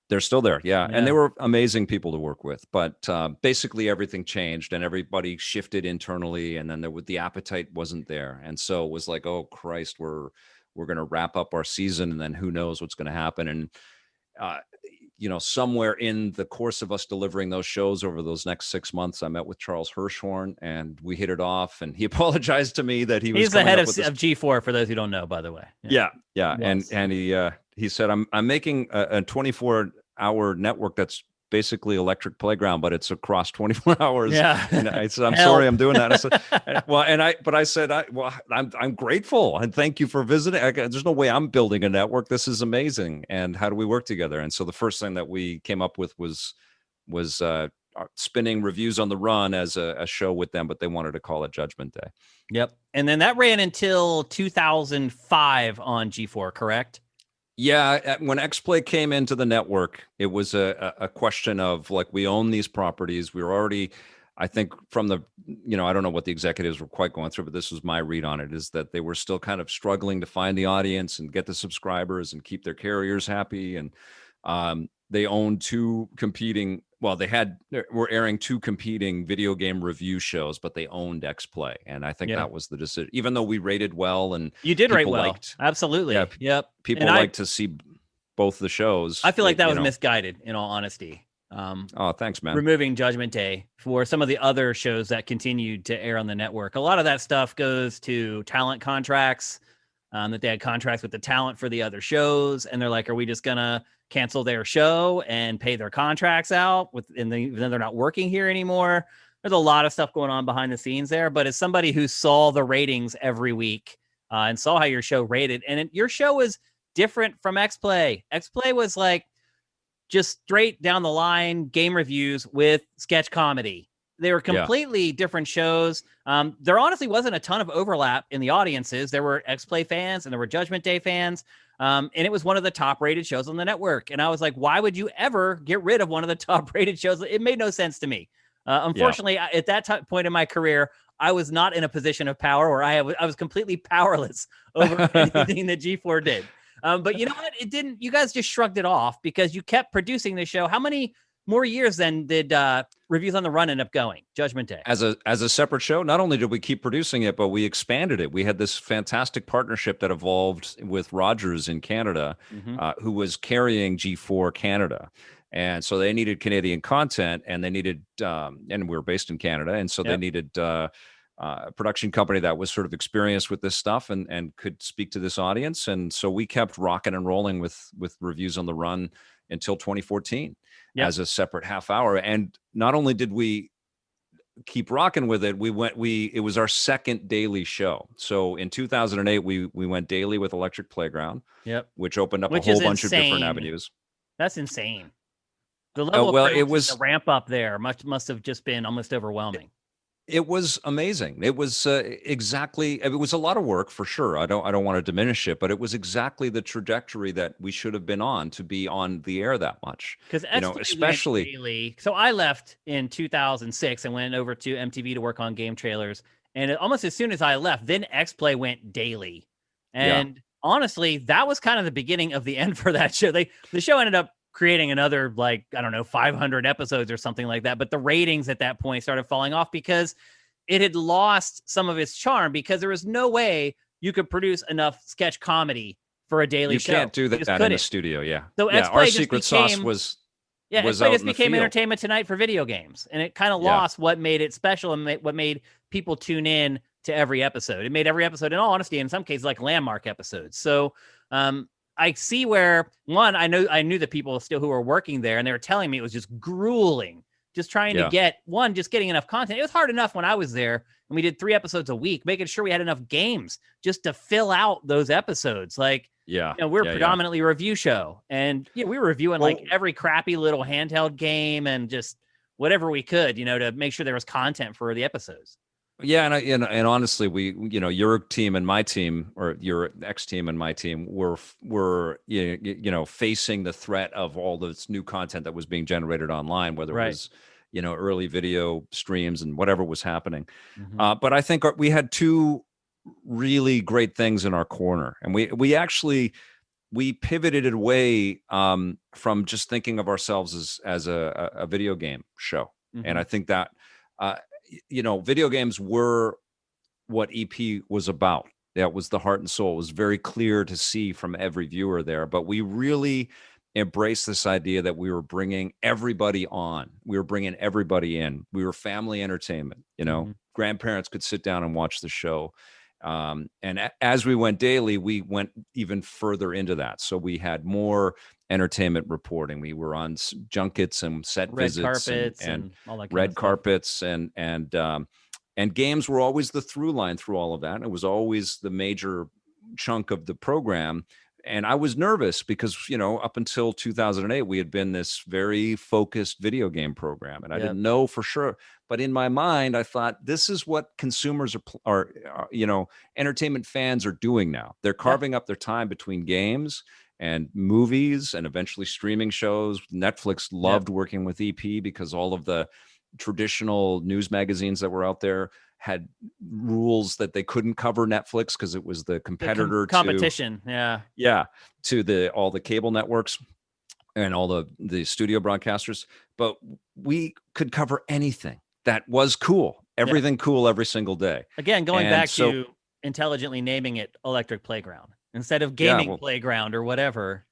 They're still there, yeah. And they were amazing people to work with. But basically everything changed, and everybody shifted internally, and then the appetite wasn't there. And so it was like, oh, Christ, we're going to wrap up our season, and then who knows what's going to happen. And somewhere in the course of us delivering those shows over those next 6 months, I met with Charles Hirschhorn, and we hit it off. And he apologized to me that he's the head of G4, for those who don't know, by the way. Yeah. And he said, I'm making a 24-hour network that's basically Electric Playground, but it's across 24 hours. Yeah. And I said, I'm sorry, I'm doing that. I said, I'm grateful, and thank you for visiting. There's no way I'm building a network. This is amazing. And how do we work together? And so the first thing that we came up with was spinning Reviews on the Run as a show with them, but they wanted to call it Judgment Day. Yep. And then that ran until 2005 on G4, correct? Yeah, when X-Play came into the network, it was a question of, like, we own these properties. We were already, I think, from the, I don't know what the executives were quite going through, but this was my read on it, is that they were still kind of struggling to find the audience and get the subscribers and keep their carriers happy. And they owned were airing 2 competing video game review shows, but they owned X-Play. And I think that was the decision, even though we rated well. And you did rate well. Absolutely. Yeah, yep. People like to see both the shows. I feel like that was misguided, in all honesty. Oh, thanks, man. Removing Judgment Day for some of the other shows that continued to air on the network. A lot of that stuff goes to talent contracts, that they had contracts with the talent for the other shows. And they're like, are we just going to cancel their show and pay their contracts out and then they're not working here anymore? There's a lot of stuff going on behind the scenes there. But as somebody who saw the ratings every week and saw how your show rated, and your show was different from X-Play. X-Play was like just straight down the line game reviews with sketch comedy. They were completely different shows. There honestly wasn't a ton of overlap in the audiences. There were X-Play fans and there were Judgment Day fans. And it was one of the top rated shows on the network. And I was like, why would you ever get rid of one of the top rated shows? It made no sense to me. Unfortunately, at that point in my career, I was not in a position of power, or I was completely powerless over anything that G4 did. But you know what? It didn't. You guys just shrugged it off because you kept producing the show. How many more years then did Reviews on the Run end up going? Judgment Day. As a separate show, not only did we keep producing it, but we expanded it. We had this fantastic partnership that evolved with Rogers in Canada, who was carrying G4 Canada. And so they needed Canadian content, and they needed, and we were based in Canada, and so they needed a production company that was sort of experienced with this stuff and could speak to this audience. And so we kept rocking and rolling with Reviews on the Run until 2014 as a separate half hour. And not only did we keep rocking with it, it was our second daily show. So in 2008, we went daily with Electric Playground, which opened up a whole bunch of different avenues. That's insane. The level of the ramp up there must have just been almost overwhelming. It was amazing. It was it was a lot of work for sure. I don't want to diminish it, but it was exactly the trajectory that we should have been on to be on the air that much. Because especially daily. So I left in 2006 and went over to MTV to work on game trailers. And almost as soon as I left, then X-Play went daily. And honestly, that was kind of the beginning of the end for that show. The show ended up creating another, 500 episodes or something like that. But the ratings at that point started falling off because it had lost some of its charm, because there was no way you could produce enough sketch comedy for a daily show. You can't do that in the studio. So our secret sauce was X-Play just became Entertainment Tonight for video games. And it kind of lost what made it special and what made people tune in to every episode. It made every episode, in all honesty, in some cases, like landmark episodes. So, I see where, one, I knew the people still who were working there, and they were telling me it was just grueling, just trying to getting enough content. It was hard enough when I was there, and we did 3 episodes a week, making sure we had enough games just to fill out those episodes. We're predominantly a review show, and we were reviewing every crappy little handheld game and just whatever we could, to make sure there was content for the episodes. Yeah, and honestly, we your team and my team, or your ex team and my team, were facing the threat of all this new content that was being generated online, whether it was early video streams and whatever was happening. But I think we had 2 really great things in our corner, and we pivoted away from just thinking of ourselves as a video game show, and I think that. Video games were what EP was about. That was the heart and soul. It was very clear to see from every viewer there. But we really embraced this idea that we were bringing everybody on. We were bringing everybody in. We were family entertainment. Grandparents could sit down and watch the show. And as we went daily, we went even further into that. So we had more entertainment reporting. We were on junkets and set visits and all that red carpets and games were always the through line through all of that. And it was always the major chunk of the program. And I was nervous because, up until 2008, we had been this very focused video game program. And I didn't know for sure. But in my mind, I thought, this is what consumers are entertainment fans are doing now. They're carving up their time between games and movies and eventually streaming shows. Netflix loved working with EP because all of the traditional news magazines that were out there had rules that they couldn't cover Netflix because it was the competitor competition. To all the cable networks and all the studio broadcasters. But we could cover anything that was cool, everything cool every single day. Again, going back to intelligently naming it Electric Playground instead of Gaming Playground or whatever.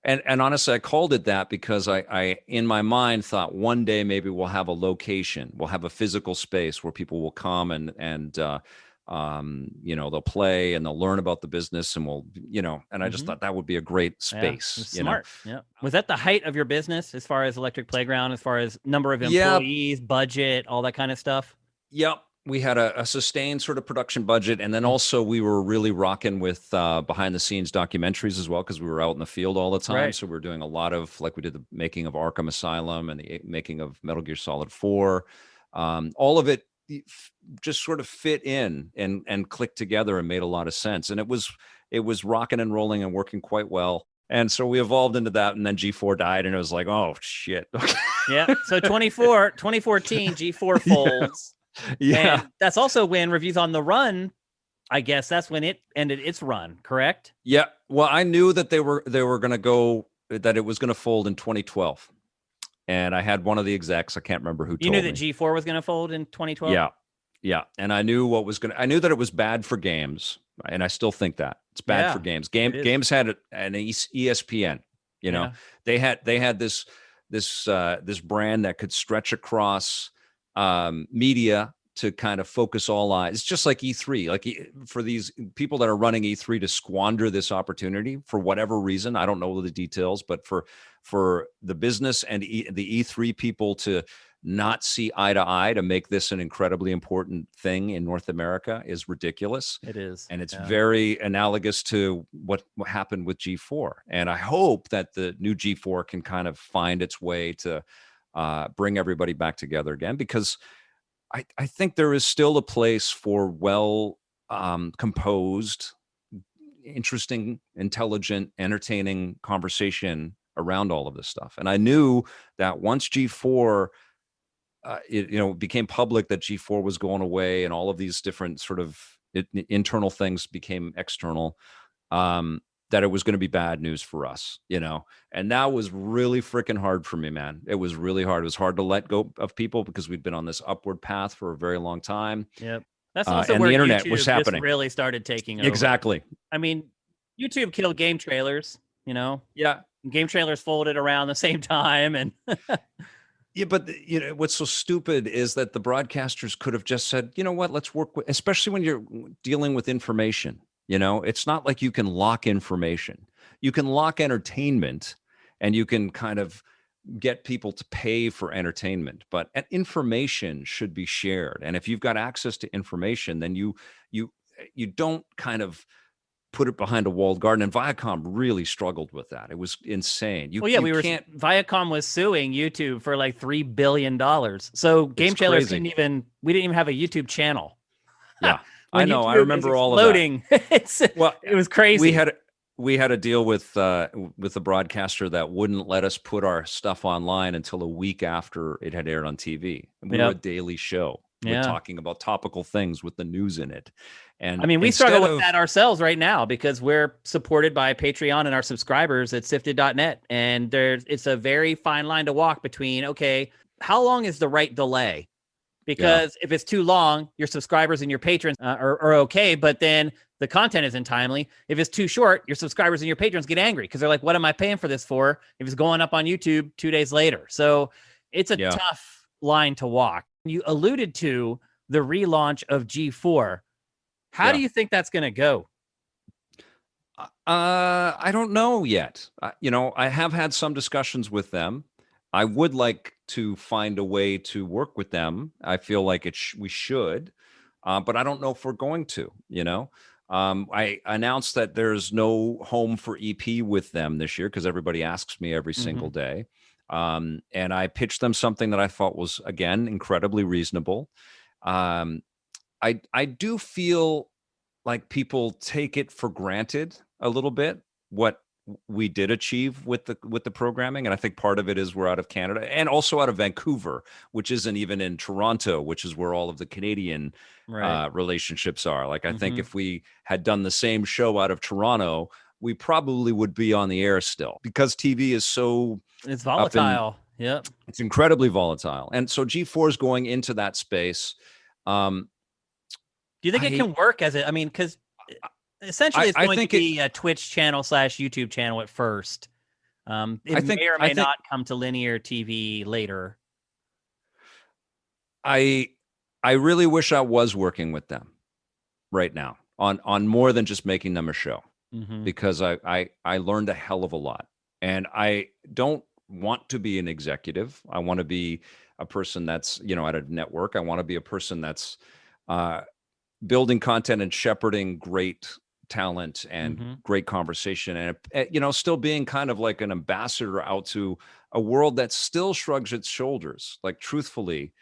And honestly, I called it that because I in my mind thought one day maybe we'll have a location, we'll have a physical space where people will come and they'll play and they'll learn about the business and and I just thought that would be a great space. Smart. Yeah. Was that the height of your business as far as Electric Playground, as far as number of employees, budget, all that kind of stuff? Yep. We had a sustained sort of production budget. And then also we were really rocking with behind the scenes documentaries as well, because we were out in the field all the time. Right. So we were doing a lot of, we did the making of Arkham Asylum and the making of Metal Gear Solid 4. All of it just sort of fit in and clicked together and made a lot of sense. And it was rocking and rolling and working quite well. And so we evolved into that, and then G4 died, and it was like, oh, shit. Yeah. So 2014, G4 folds. Yeah. And that's also when Reviews on the Run, I guess that's when it ended its run, correct? Yeah. Well, I knew that they were going to go, that it was going to fold in 2012. And I had one of the execs, I can't remember who You knew told that me. G4 was going to fold in 2012? Yeah. Yeah. And I knew I knew that it was bad for games. And I still think that it's bad for Yeah, games. it is. Games had an ESPN, you know, Yeah. they had this brand that could stretch across media to kind of focus all eyes. It's just like E3, like for these people that are running E3 to squander this opportunity for whatever reason. I don't know the details, but for the business and the E3 people to not see eye to eye to make this an incredibly important thing in North America is ridiculous. It is. And it's Yeah. very analogous to what happened with G4. And I hope that the new G4 can kind of find its way to bring everybody back together again, because I think there is still a place for well composed, interesting, intelligent, entertaining conversation around all of this stuff. And I knew that once G4 it became public that G4 was going away and all of these different sort of internal things became external, that it was going to be bad news for us. And that was really freaking hard for me, man. It was really hard. It was hard to let go of people because we'd been on this upward path for a very long time. Yep. That's also And where the internet was YouTube just happening. really started taking over. Exactly. I mean, YouTube killed game trailers, Yeah. game trailers folded around the same time. And Yeah, but what's so stupid is that the broadcasters could have just said, you know what, let's work with, especially when you're dealing with information. It's not like you can lock information. You can lock entertainment, and you can kind of get people to pay for entertainment, but information should be shared. And if you've got access to information, then you don't kind of put it behind a walled garden. And Viacom really struggled with that. It was insane. well, yeah, You can't. Viacom was suing YouTube for like $3 billion. So game It's trailers crazy. we didn't even have a YouTube channel. Yeah, I When know. I YouTube is remember all of that. exploding, it was crazy. We had a deal with the broadcaster that wouldn't let us put our stuff online until a week after it had aired on TV. And we were a daily show. We're talking about topical things with the news in it. And I mean, we struggle with that ourselves right now because we're supported by Patreon and our subscribers at sifted.net. And it's a very fine line to walk between, okay, how long is the right delay? Because if it's too long, your subscribers and your patrons are okay, but then the content isn't timely. If it's too short, your subscribers and your patrons get angry because they're like, what am I paying for this for if it's going up on YouTube 2 days later? So it's a tough line to walk. You alluded to the relaunch of G4. How do you think that's going to go? I don't know yet. I have had some discussions with them. I would like to find a way to work with them. I feel like we should, but I don't know if we're going to. I announced that there's no home for EP with them this year because everybody asks me every single day. And I pitched them something that I thought was, again, incredibly reasonable. I do feel like people take it for granted a little bit what we did achieve with the programming, and I think part of it is we're out of Canada and also out of Vancouver, which isn't even in Toronto, which is where all of the Canadian relationships are. Like I think if we had done the same show out of Toronto, we probably would be on the air still because TV is so it's volatile. Yep, it's incredibly volatile, and so G4 is going into that space. Do you think it can work as it? I mean, because essentially it's going to be a Twitch channel / YouTube channel at first. It may or may not come to linear TV later. I really wish I was working with them right now on more than just making them a show, because I learned a hell of a lot, and I don't want to be an executive. I want to be a person that's at a network. I want to be a person that's building content and shepherding great talent and great conversation, and still being kind of like an ambassador out to a world that still shrugs its shoulders. Like, truthfully,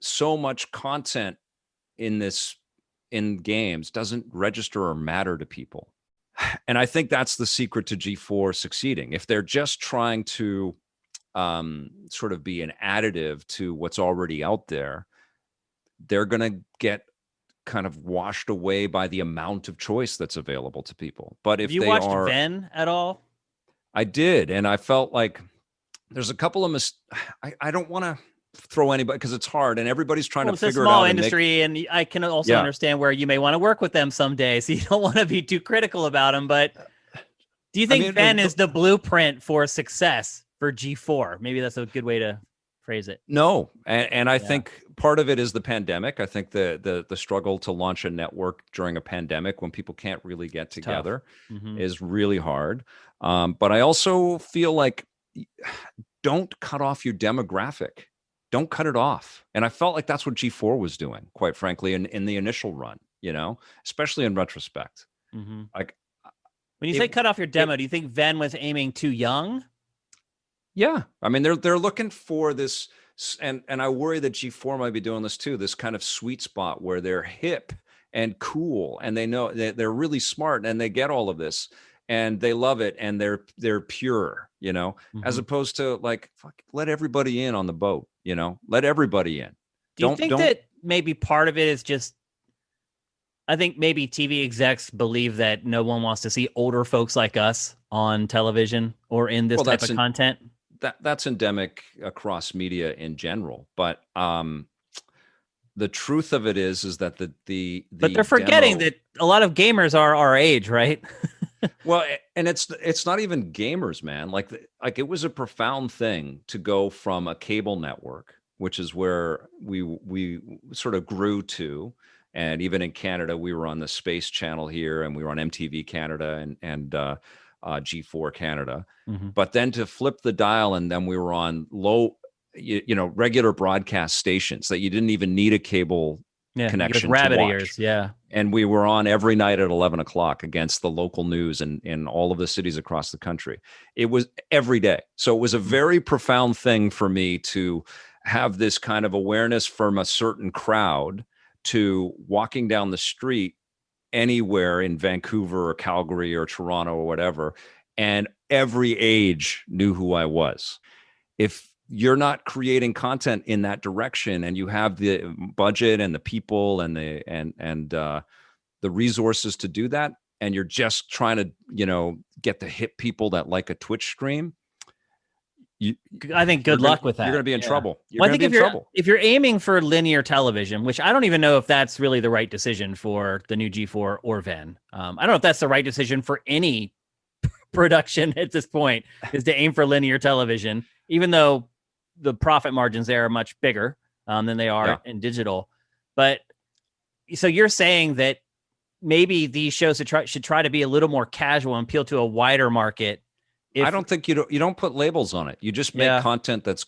so much content in games doesn't register or matter to people. And I think that's the secret to G4 succeeding. If they're just trying to sort of be an additive to what's already out there, they're going to get kind of washed away by the amount of choice that's available to people. But Have if you they watched are, Venn at all? I did, and I felt like there's a couple of I don't want to throw anybody because it's hard, and everybody's trying Well, to it's a figure it small out and make. industry, and I can also Yeah, understand where you may want to work with them someday, so you don't want to be too critical about them. But do you I think mean, Venn is the blueprint for success for G4? Maybe that's a good way to phrase it. no, and I Yeah, think part of it is the pandemic. I think the struggle to launch a network during a pandemic when people can't really get it's tough. together Mm-hmm. is really hard. But I also feel like don't cut off your demographic. Don't cut it off. And I felt like that's what G4 was doing, quite frankly, in the initial run, especially in retrospect. Mm-hmm. Like When you it say cut off your it demo, do you think Venn was aiming too young? yeah. I mean they're looking for this, and I worry that G4 might be doing this too, this kind of sweet spot where they're hip and cool and they know they're really smart and they get all of this and they love it and they're pure, as Mm-hmm. opposed to like fuck, let everybody in on the boat, let everybody in. Do you think Don't that maybe part of it is just, I think maybe TV execs believe that no one wants to see older folks like us on television or in this well type of content? that's endemic across media in general, but the truth of it is that But the they're forgetting demo. that a lot of gamers are our age, right? Well, and it's not even gamers, man. Like it was a profound thing to go from a cable network, which is where we sort of grew to, and even in Canada, we were on the Space Channel here, and we were on MTV Canada and G4 Canada. Mm-hmm. But then to flip the dial, and then we were on regular broadcast stations that you didn't even need a cable Yeah, you with connection to rabbit watch, ears. Yeah. and we were on every night at 11 o'clock against the local news in all of the cities across the country. It was every day. So it was a very profound thing for me to have this kind of awareness from a certain crowd to walking down the street anywhere in Vancouver or Calgary or Toronto or whatever. And every age knew who I was. If you're not creating content in that direction and you have the budget and the people and the resources to do that, and you're just trying to get the hip people that like a Twitch stream, you I think you're good gonna luck with you're that. gonna be in Yeah. trouble. You're Well, I gonna think be in trouble. if you're aiming for linear television, which I don't even know if that's really the right decision for the new G4 or Venn. I don't know if that's the right decision for any production at this point, is to aim for linear television, even though the profit margins there are much bigger than they Yeah. are in digital. But so you're saying that maybe these shows should try to be a little more casual and appeal to a wider market. I If don't think you don't put labels on it. You just make Yeah, content that's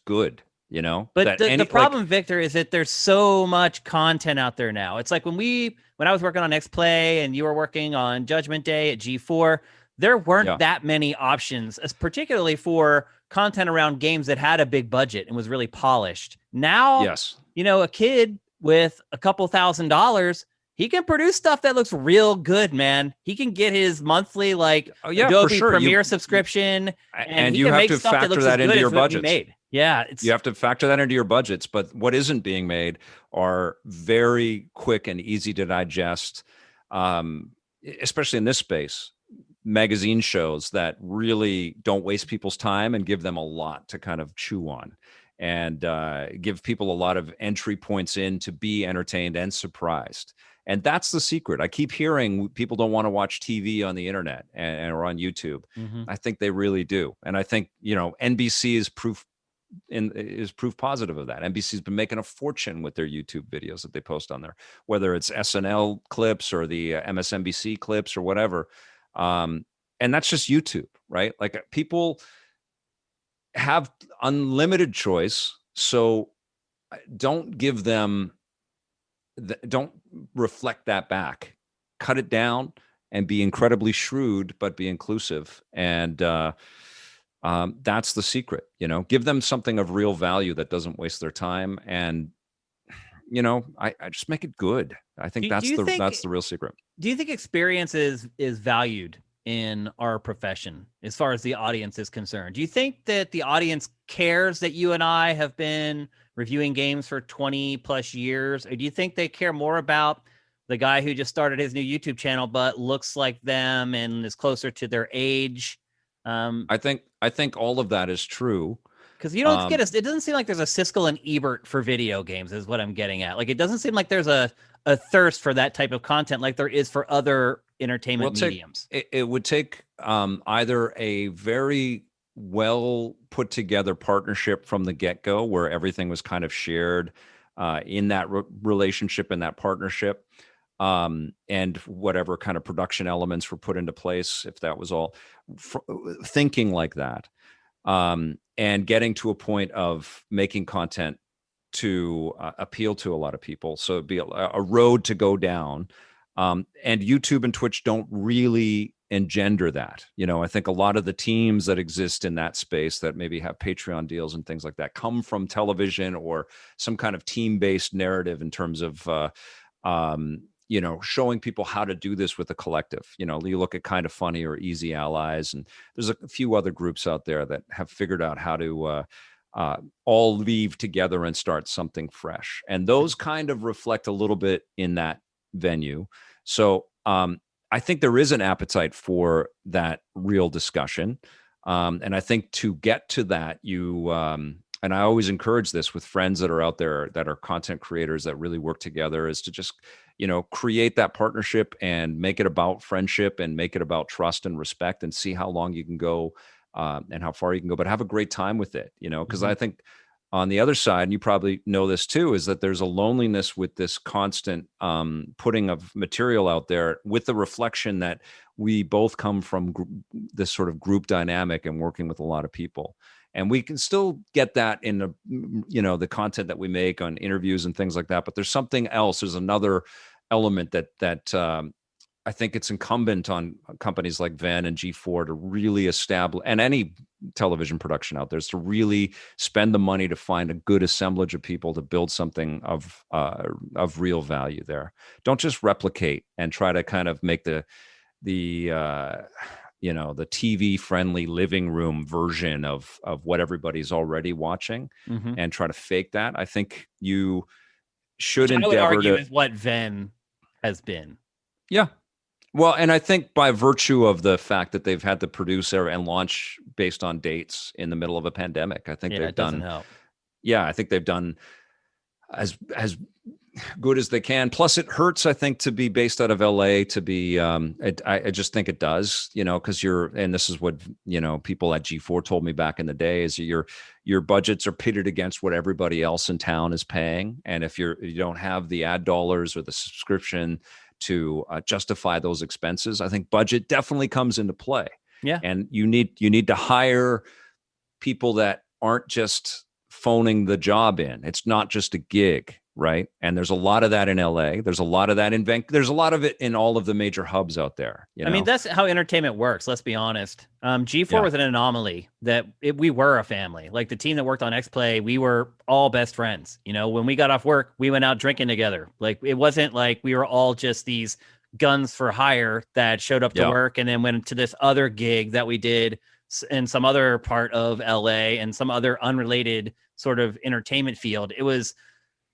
good. but That the any problem, Victor, is that there's so much content out there now. It's like when I was working on X Play and you were working on Judgment Day at G4, there weren't yeah. that many options, particularly for content around games that had a big budget and was really polished. Now, Yes. a kid with a couple $1,000s, he can produce stuff that looks real good, man. He can get his monthly Oh yeah, for Adobe sure. Premiere subscription, and And he you can have make to stuff that factor looks as that good into as your what we budgets. made. Yeah, You have to factor that into your budgets. But what isn't being made are very quick and easy to digest, especially in this space, magazine shows that really don't waste people's time and give them a lot to kind of chew on, and give people a lot of entry points in to be entertained and surprised. And that's the secret. I keep hearing people don't want to watch TV on the internet or on YouTube. mm-hmm. I think they really do. And I think, NBC is proof positive of that. NBC's been making a fortune with their YouTube videos that they post on there, whether it's SNL clips or the MSNBC clips or whatever. And that's just YouTube, right? Like people have unlimited choice. So don't give them, don't reflect that back. Cut it down and be incredibly shrewd, but be inclusive. And that's the secret. Give them something of real value that doesn't waste their time. And I just make it good. I think Do that's you that's think the real secret. do you think experience is valued in our profession as far as the audience is concerned. Do you think that the audience cares that you and I have been reviewing games for 20 plus years? Or do you think they care more about the guy who just started his new YouTube channel but looks like them and is closer to their age? I think all of that is true. Because you don't get Um, it doesn't seem like there's a Siskel and Ebert for video games, is what I'm getting at. Like, it doesn't seem like there's a thirst for that type of content like there is for other well, entertainment mediums. it would take either a very well put together partnership from the get go, where everything was kind of shared in that relationship and that partnership, and whatever kind of production elements were put into place, if that was all thinking like that, and getting to a point of making content to appeal to a lot of people. So it'd be a road to go down. And YouTube and Twitch don't really engender that. I think a lot of the teams that exist in that space that maybe have Patreon deals and things like that come from television or some kind of team-based narrative in terms of showing people how to do this with a collective. You look at Kind of Funny or Easy Allies, and there's a few other groups out there that have figured out how to all leave together and start something fresh. And those kind of reflect a little bit in that venue. So I think there is an appetite for that real discussion. And I think to get to that, and I always encourage this with friends that are out there that are content creators that really work together, is to just, create that partnership and make it about friendship and make it about trust and respect, and see how long you can go and how far you can go, but have a great time with it, because I think on the other side, and you probably know this too, is that there's a loneliness with this constant putting of material out there, with the reflection that we both come from this sort of group dynamic and working with a lot of people. And we can still get that in the content that we make on interviews and things like that. But there's something else. There's another element that I think it's incumbent on companies like Venn and G4 to really establish, and any television production out there, is to really spend the money to find a good assemblage of people to build something of real value there. Don't just replicate and try to kind of make the TV friendly living room version of what everybody's already watching, and try to fake that. I think you should Which I would endeavor argue to, is what Venn has been. yeah. Well, and I think by virtue of the fact that they've had to produce and launch based on dates in the middle of a pandemic, I think Yeah, they've it doesn't done, help. yeah, I think they've done as good as they can. Plus, it hurts, I think, to be based out of LA. To be, I just think it does, because and this is what people at G4 told me back in the day, is your budgets are pitted against what everybody else in town is paying, and if you don't have the ad dollars or the subscription to justify those expenses, I think budget definitely comes into play. Yeah. And you need to hire people that aren't just phoning the job in. It's not just a gig, right? And there's a lot of that in LA. There's a lot of that in Vancouver. There's a lot of it in all of the major hubs out there. I mean, that's how entertainment works. Let's be honest. G4 was an anomaly that we were a family. Like the team that worked on X-Play, we were all best friends. When we got off work, we went out drinking together. Like, it wasn't like we were all just these guns for hire that showed up to work and then went to this other gig that we did in some other part of LA and some other unrelated sort of entertainment field.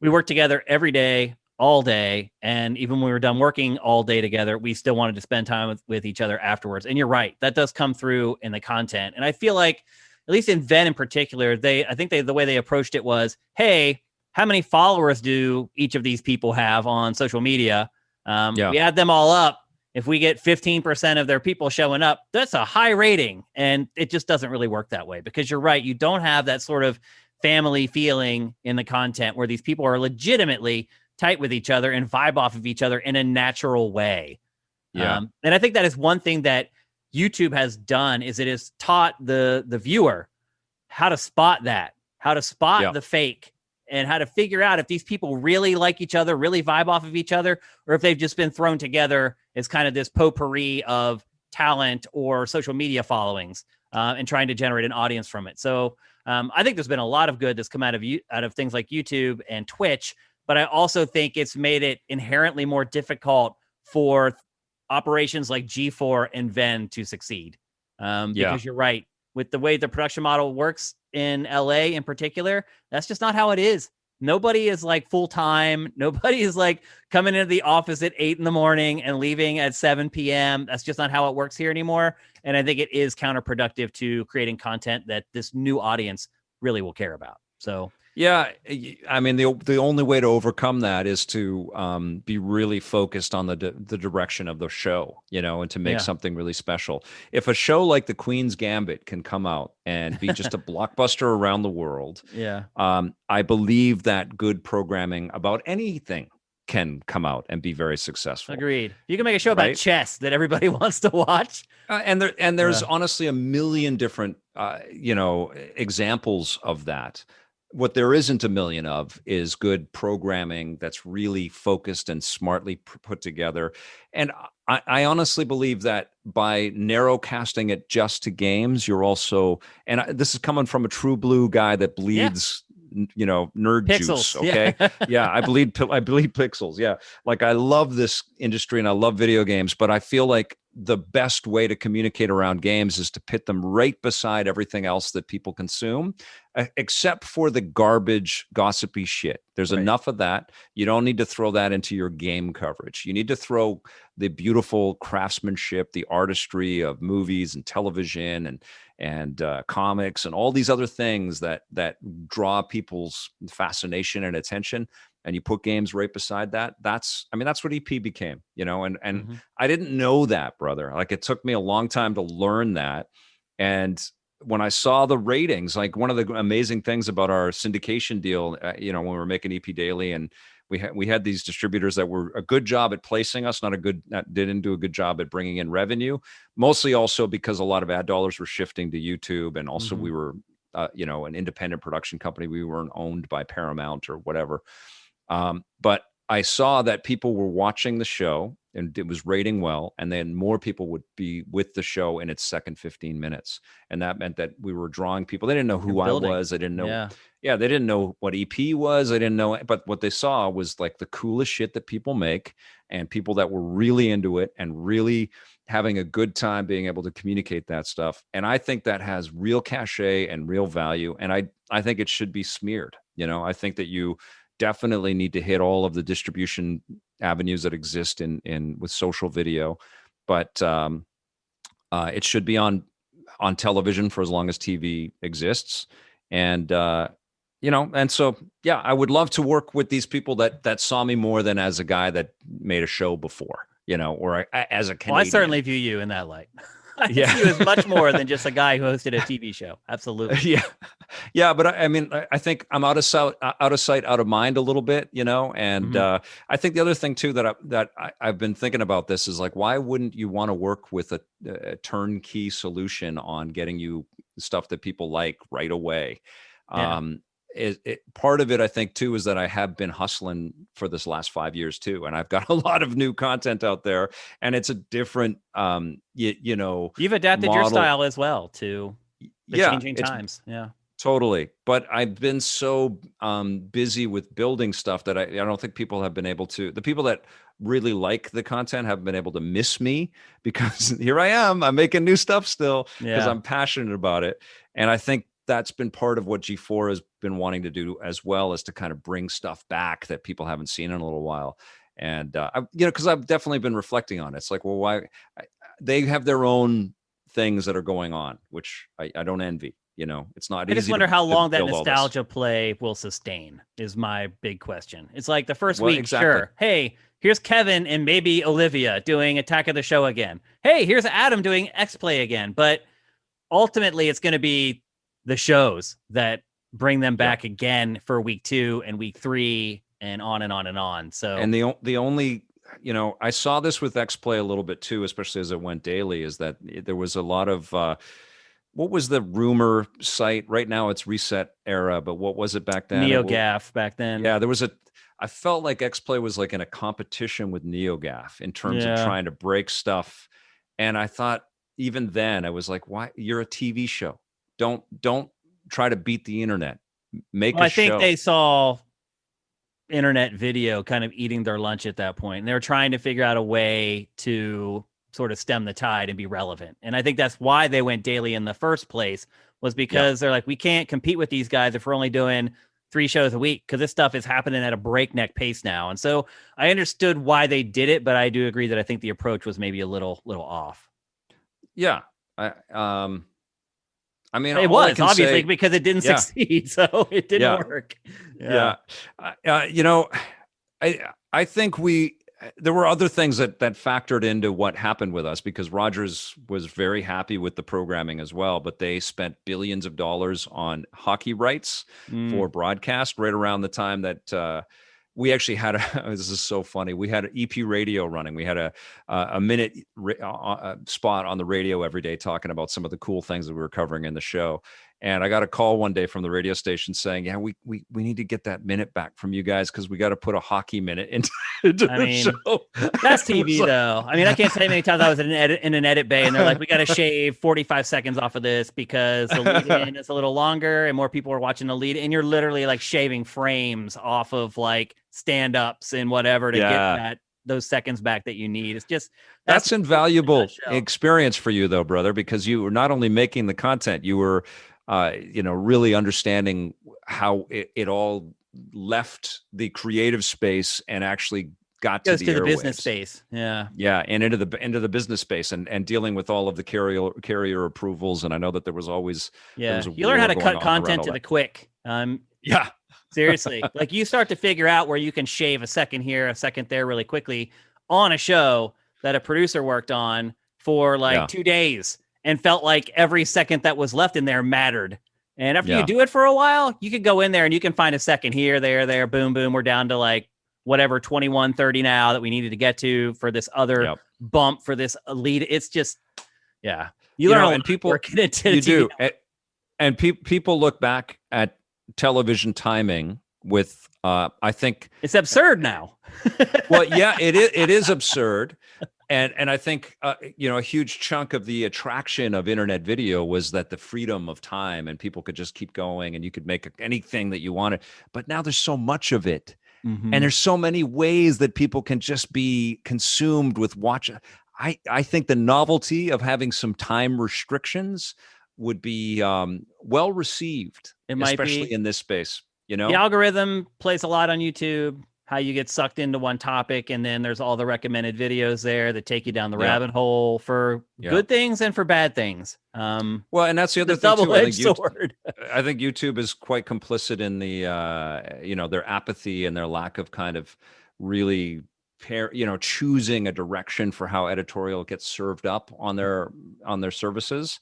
We worked together every day, all day. And even when we were done working all day together, we still wanted to spend time with each other afterwards. And you're right, that does come through in the content. And I feel like, at least in Venn in particular, I think the way they approached it was, hey, how many followers do each of these people have on social media? We add them all up. If we get 15% of their people showing up, that's a high rating. And it just doesn't really work that way, because you're right. You don't have that sort of family feeling in the content where these people are legitimately tight with each other and vibe off of each other in a natural way. Yeah. And I think that is one thing that YouTube has done, is it has taught the viewer how to spot that, how to spot the fake, and how to figure out if these people really like each other, really vibe off of each other, or if they've just been thrown together as kind of this potpourri of talent or social media followings, and trying to generate an audience from it. So I think there's been a lot of good that's come out of things like YouTube and Twitch, but I also think it's made it inherently more difficult for operations like G4 and Venn to succeed. Yeah. Because you're right, with the way the production model works in LA in particular, that's just not how it is. Nobody is like full time. Nobody is like coming into the office at 8 in the morning and leaving at 7 p.m. That's just not how it works here anymore. And I think it is counterproductive to creating content that this new audience really will care about. So Yeah, I mean the only way to overcome that is to be really focused on the direction of the show, and to make yeah, something really special. If a show like The Queen's Gambit can come out and be just a blockbuster around the world, yeah, I believe that good programming about anything can come out and be very successful, agreed. You can make a show about right? chess that everybody wants to watch. And there's Yeah, honestly a million different examples of that. What there isn't a million of is good programming that's really focused and smartly put together. And I honestly believe that by narrow casting it just to games, you're also, this is coming from a true blue guy that yeah, bleeds, nerd juice. pixels. Okay, Yeah, yeah, I bleed pixels. Yeah, like I love this industry and I love video games, but I feel like the best way to communicate around games is to pit them right beside everything else that people consume, except for the garbage, gossipy shit. There's right. enough of that. You don't need to throw that into your game coverage. You need to throw the beautiful craftsmanship, the artistry of movies and television and comics and all these other things that draw people's fascination and attention, and you put games right beside that. That's what EP became, and Mm-hmm. I didn't know that, brother. Like it took me a long time to learn that. And when I saw the ratings, like one of the amazing things about our syndication deal, when we were making EP Daily, and we had these distributors that were a good job at placing us, didn't do a good job at bringing in revenue, mostly also because a lot of ad dollars were shifting to YouTube, and also Mm-hmm. we were, an independent production company. We weren't owned by Paramount or whatever. But I saw that people were watching the show and it was rating well, and then more people would be with the show in its second 15 minutes. And that meant that we were drawing people. They didn't know You're who I building. was. They didn't know, Yeah. yeah, they didn't know what EP was. They didn't know, but what they saw was like the coolest shit that people make, and people that were really into it and really having a good time being able to communicate that stuff. And I think that has real cachet and real value. And I think it should be smeared. I think that you definitely need to hit all of the distribution avenues that exist in with social video, but it should be on television for as long as TV exists, and and so yeah, I would love to work with these people that saw me more than as a guy that made a show before, or as a Well, I Canadian. certainly view you in that light. I Yeah. see you as much more than just a guy who hosted a TV show. Absolutely. Yeah, yeah, but I think I'm out of sight, out of mind a little bit, and Mm-hmm. I think the other thing too I've been thinking about this is like, why wouldn't you want to work with a turnkey solution on getting you stuff that people like right away? Yeah. Um, Part of it, I think, too, is that I have been hustling for this last 5 years too, and I've got a lot of new content out there, and it's a different, You've adapted your model. style as well to the Yeah, changing it's times. Yeah. totally. But I've been so busy with building stuff that I don't think people have been able to, the people that really like the content haven't been able to miss me, because here I am, I'm making new stuff still because Yeah. I'm passionate about it. And I think that's been part of what G4 has been wanting to do as well, as to kind of bring stuff back that people haven't seen in a little while. And, because I've definitely been reflecting on it. It's like, well, why they have their own things that are going on, which I don't envy. It's not I just easy wonder how to long that build all this. nostalgia play will sustain is my big question. It's like the first Well, week, exactly. sure. Hey, here's Kevin and maybe Olivia doing Attack of the Show again. Hey, here's Adam doing X Play again. But ultimately, it's going to be the shows that bring them Yeah. back again for week 2 and week 3 and on and on and on. So, And the only, I saw this with X Play a little bit too, especially as it went daily, is that there was a lot of what was the rumor site? Right now it's Reset Era, but what was it back then? NeoGaf back then. Yeah, I felt like X Play was like in a competition with NeoGaf in terms of Yeah. trying to break stuff. And I thought, even then, I was like, why? You're a TV show. Don't try to beat the internet. Make Well, a I think show. they saw internet video kind of eating their lunch at that point. And they were trying to figure out a way to sort of stem the tide and be relevant. And I think that's why they went daily in the first place, was because they're like, we can't compete with these guys if we're only doing 3 shows a week, because this stuff is happening at a breakneck pace now. And so I understood why they did it, but I do agree that I think the approach was maybe a little off. Yeah. I mean, it was obviously because it didn't succeed, so it didn't work. You know, I think there were other things that factored into what happened with us, because Rogers was very happy with the programming as well, but they spent billions of dollars on hockey rights for broadcast right around the time that we actually had this is so funny. We had an EP radio running. We had a minute spot on the radio every day talking about some of the cool things that we were covering in the show. And I got a call one day from the radio station saying, "Yeah, we need to get that minute back from you guys, because we got to put a hockey minute into the show." That's TV though. I mean, I can't tell you how many times I was in an edit bay and they're like, "We got to shave 45 seconds off of this because the lead in is a little longer and more people are watching the lead." And you're literally like shaving frames off of like stand-ups and whatever to get those seconds back that you need. It's just that's invaluable experience for you though, brother, because you were not only making the content, you were really understanding how it all left the creative space and actually got to the business space. And into the business space and dealing with all of the carrier approvals. And I know that there was always you learn how to cut content to the quick. Seriously, like you start to figure out where you can shave a second here, a second there really quickly on a show that a producer worked on for 2 days and felt like every second that was left in there mattered. And after you do it for a while, you could go in there and you can find a second here, there, boom, boom. We're down to like whatever 21:30 now that we needed to get to for this other bump for this lead. It's just, you learn and people working it. You do. And people look back at television timing with I think it's absurd now. Well, it is absurd. And I think, a huge chunk of the attraction of internet video was that the freedom of time, and people could just keep going and you could make anything that you wanted. But now there's so much of it. And there's so many ways that people can just be consumed with watching. I think the novelty of having some time restrictions would be well received, especially in this space. The algorithm plays a lot on YouTube, how you get sucked into one topic, and then there's all the recommended videos there that take you down the rabbit hole for good things and for bad things. Well, and that's the other thing too. I think YouTube is quite complicit in the their apathy and their lack of kind of really choosing a direction for how editorial gets served up on their services.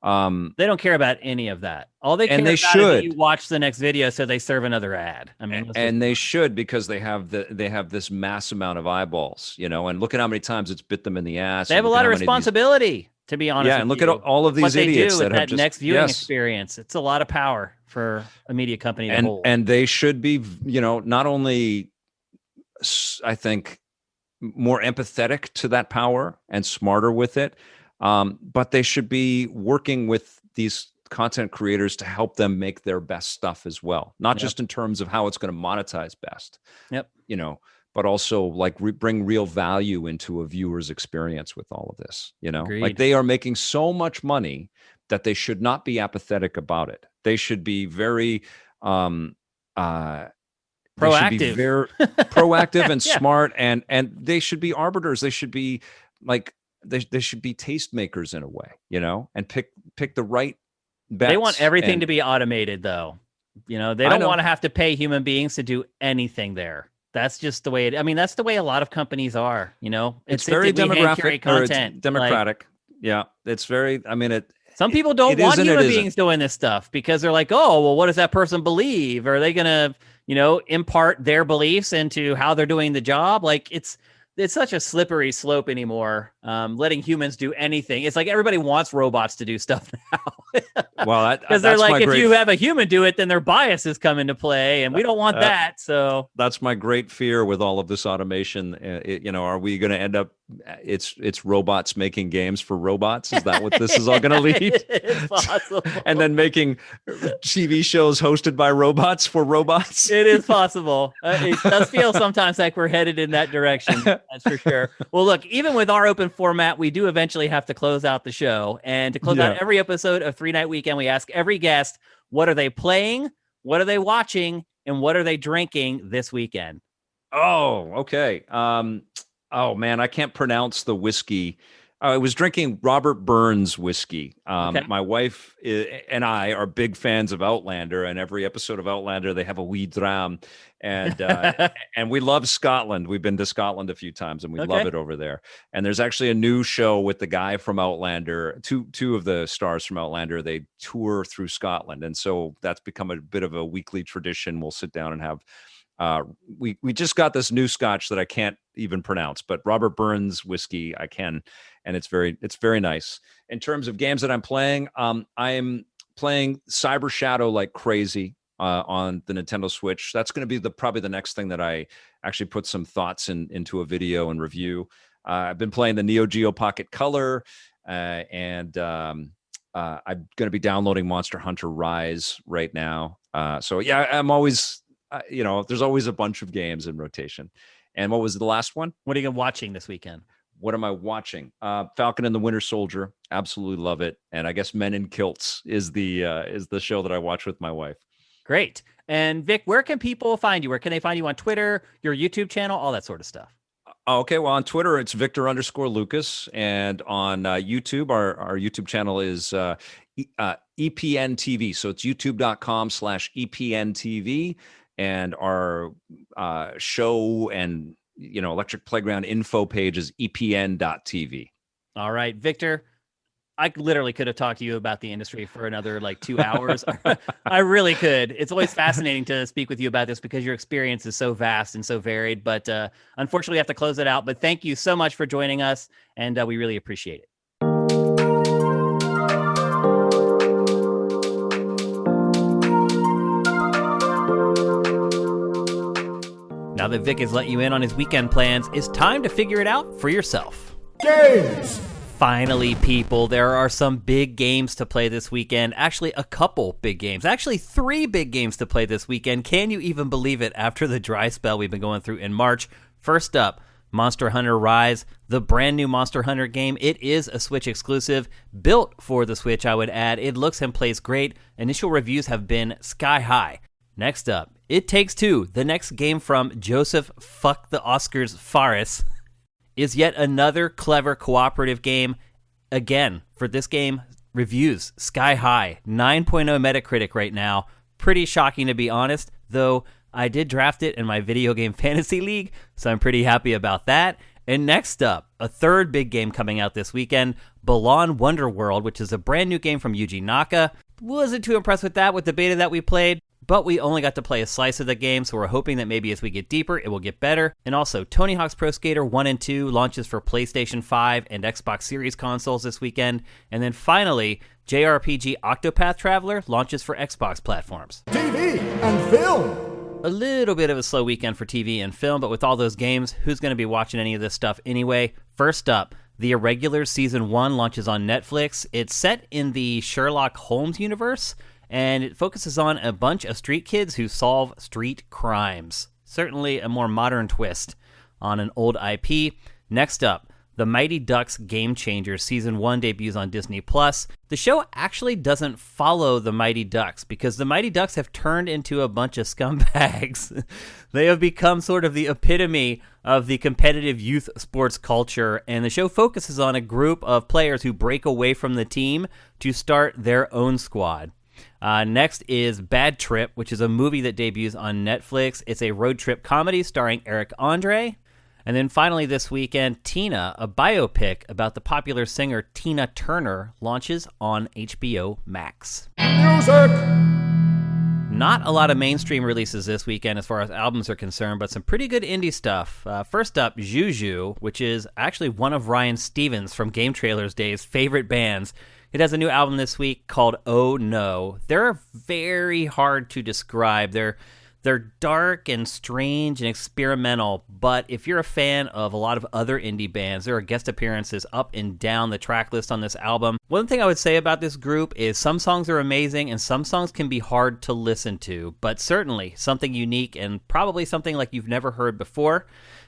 They don't care about any of that. All they care about is that you watch the next video, so they serve another ad. I mean, and they should, because they have this mass amount of eyeballs, and look at how many times it's bit them in the ass. They have a lot of responsibility, to be honest. Yeah, and look at all of these idiots that have that next viewing experience. It's a lot of power for a media company to hold. And they should be, not only, I think, more empathetic to that power and smarter with it. But they should be working with these content creators to help them make their best stuff as well. Not just in terms of how it's going to monetize best, but also like bring real value into a viewer's experience with all of this, Agreed. Like they are making so much money that they should not be apathetic about it. They should be very, proactive, very proactive and smart, and they should be arbiters. They should be like, they should be tastemakers in a way, and pick the right bets. They want everything to be automated, though. They don't want to have to pay human beings to do anything there. That's just the way that's the way a lot of companies are. It's very demographic, content, democratic. It's very. Some people don't want human beings doing this stuff because they're like, oh, well, what does that person believe? Are they gonna, impart their beliefs into how they're doing the job? Like it's such a slippery slope anymore. Letting humans do anything. It's like everybody wants robots to do stuff now. Well, because they're like, if you have a human do it, then their biases come into play, and we don't want that. So that's my great fear with all of this automation. Are we going to end up? It's robots making games for robots. Is that what this is all going to lead? It's possible. And then making TV shows hosted by robots for robots. It is possible. It does feel sometimes like we're headed in that direction. That's for sure. Well, look, even with our open format, we do eventually have to close out the show. And to close out every episode of 3-Night Weekend, we ask every guest, what are they playing? What are they watching? And what are they drinking this weekend? Oh, okay. Oh man, I can't pronounce the whiskey. I was drinking Robert Burns whiskey. My wife and I are big fans of Outlander, and every episode of Outlander they have a wee dram, and and we love Scotland. We've been to Scotland a few times, and we love it over there. And there's actually a new show with the guy from Outlander. Two of the stars from Outlander, they tour through Scotland, and so that's become a bit of a weekly tradition. We'll sit down and have. We just got this new scotch that I can't even pronounce, but Robert Burns whiskey I can, and it's very nice. In terms of games that I'm playing, I am playing Cyber Shadow like crazy on the Nintendo Switch. That's going to be probably the next thing that I actually put some thoughts into a video and review. I've been playing the Neo Geo Pocket Color, and I'm going to be downloading Monster Hunter Rise right now. So yeah, I'm always. There's always a bunch of games in rotation. And what was the last one? What are you watching this weekend? What am I watching? Falcon and the Winter Soldier. Absolutely love it. And I guess Men in Kilts is the show that I watch with my wife. Great. And Vic, where can people find you? Where can they find you on Twitter, your YouTube channel, all that sort of stuff? Okay, well, on Twitter, it's Victor_Lucas. And on YouTube, our YouTube channel is EPN TV. So it's youtube.com/EPN TV. And our show and Electric Playground info page is epn.tv. All right, Victor, I literally could have talked to you about the industry for another 2 hours. I really could. It's always fascinating to speak with you about this because your experience is so vast and so varied. But unfortunately, we have to close it out. But thank you so much for joining us, and we really appreciate it. Now that Vic has let you in on his weekend plans, it's time to figure it out for yourself. Games! Finally, people, there are some big games to play this weekend. Actually, a couple big games. Actually, 3 big games to play this weekend. Can you even believe it after the dry spell we've been going through in March? First up, Monster Hunter Rise, the brand new Monster Hunter game. It is a Switch exclusive, built for the Switch, I would add. It looks and plays great. Initial reviews have been sky high. Next up, It Takes Two, the next game from Joseph Fuck the Oscars Fares, is yet another clever cooperative game. Again, for this game, reviews sky high, 9.0 Metacritic right now. Pretty shocking to be honest, though I did draft it in my video game fantasy league, so I'm pretty happy about that. And next up, a third big game coming out this weekend, Balan Wonderworld, which is a brand new game from Yuji Naka. Wasn't too impressed with that with the beta that we played, but we only got to play a slice of the game, so we're hoping that maybe as we get deeper, it will get better. And also, Tony Hawk's Pro Skater 1 and 2 launches for PlayStation 5 and Xbox Series consoles this weekend. And then finally, JRPG Octopath Traveler launches for Xbox platforms. TV and film! A little bit of a slow weekend for TV and film, but with all those games, who's going to be watching any of this stuff anyway? First up, The Irregulars Season 1 launches on Netflix. It's set in the Sherlock Holmes universe, and it focuses on a bunch of street kids who solve street crimes. Certainly a more modern twist on an old IP. Next up, The Mighty Ducks Game Changers Season 1 debuts on Disney+. The show actually doesn't follow the Mighty Ducks because the Mighty Ducks have turned into a bunch of scumbags. They have become sort of the epitome of the competitive youth sports culture, and the show focuses on a group of players who break away from the team to start their own squad. Next is Bad Trip, which is a movie that debuts on Netflix. It's a road trip comedy starring Eric Andre. And then finally this weekend, Tina, a biopic about the popular singer Tina Turner, launches on HBO Max. Music! Not a lot of mainstream releases this weekend as far as albums are concerned, but some pretty good indie stuff. First up, Juju, which is actually one of Ryan Stevens from Game Trailers Day's favorite bands, It has a new album this week called Oh No. They're very hard to describe. They're dark and strange and experimental, but if you're a fan of a lot of other indie bands, there are guest appearances up and down the track list on this album. One thing I would say about this group is some songs are amazing and some songs can be hard to listen to, but certainly something unique and probably something like you've never heard before.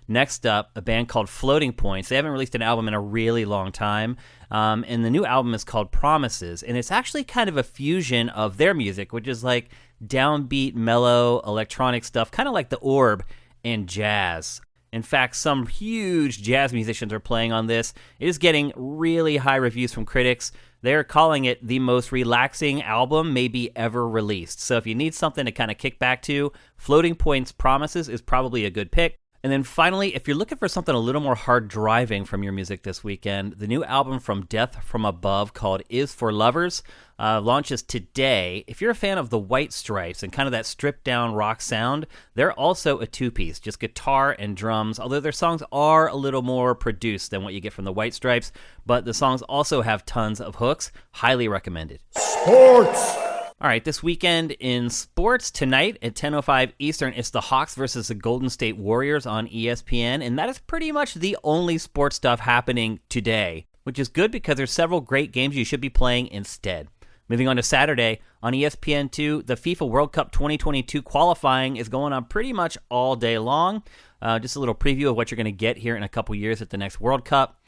Next up, a band called Floating Points. They haven't released an album in a really long time, and the new album is called Promises, and it's actually kind of a fusion of their music, which is like downbeat, mellow, electronic stuff, kind of like The Orb, and jazz. In fact, some huge jazz musicians are playing on this. It is getting really high reviews from critics. They're calling it the most relaxing album maybe ever released. So if you need something to kind of kick back to, Floating Points Promises is probably a good pick. And then finally, if you're looking for something a little more hard driving from your music this weekend, the new album from Death From Above called Is For Lovers launches today. If you're a fan of the White Stripes and kind of that stripped down rock sound, they're also a two-piece, just guitar and drums, although their songs are a little more produced than what you get from the White Stripes, but the songs also have tons of hooks. Highly recommended. Sports. All right, this weekend in sports, tonight at 10:05 Eastern, it's the Hawks versus the Golden State Warriors on ESPN, and that is pretty much the only sports stuff happening today, which is good because there's several great games you should be playing instead. Moving on to Saturday, on ESPN2, the FIFA World Cup 2022 qualifying is going on pretty much all day long. Just a little preview of what you're going to get here in a couple years at the next World Cup.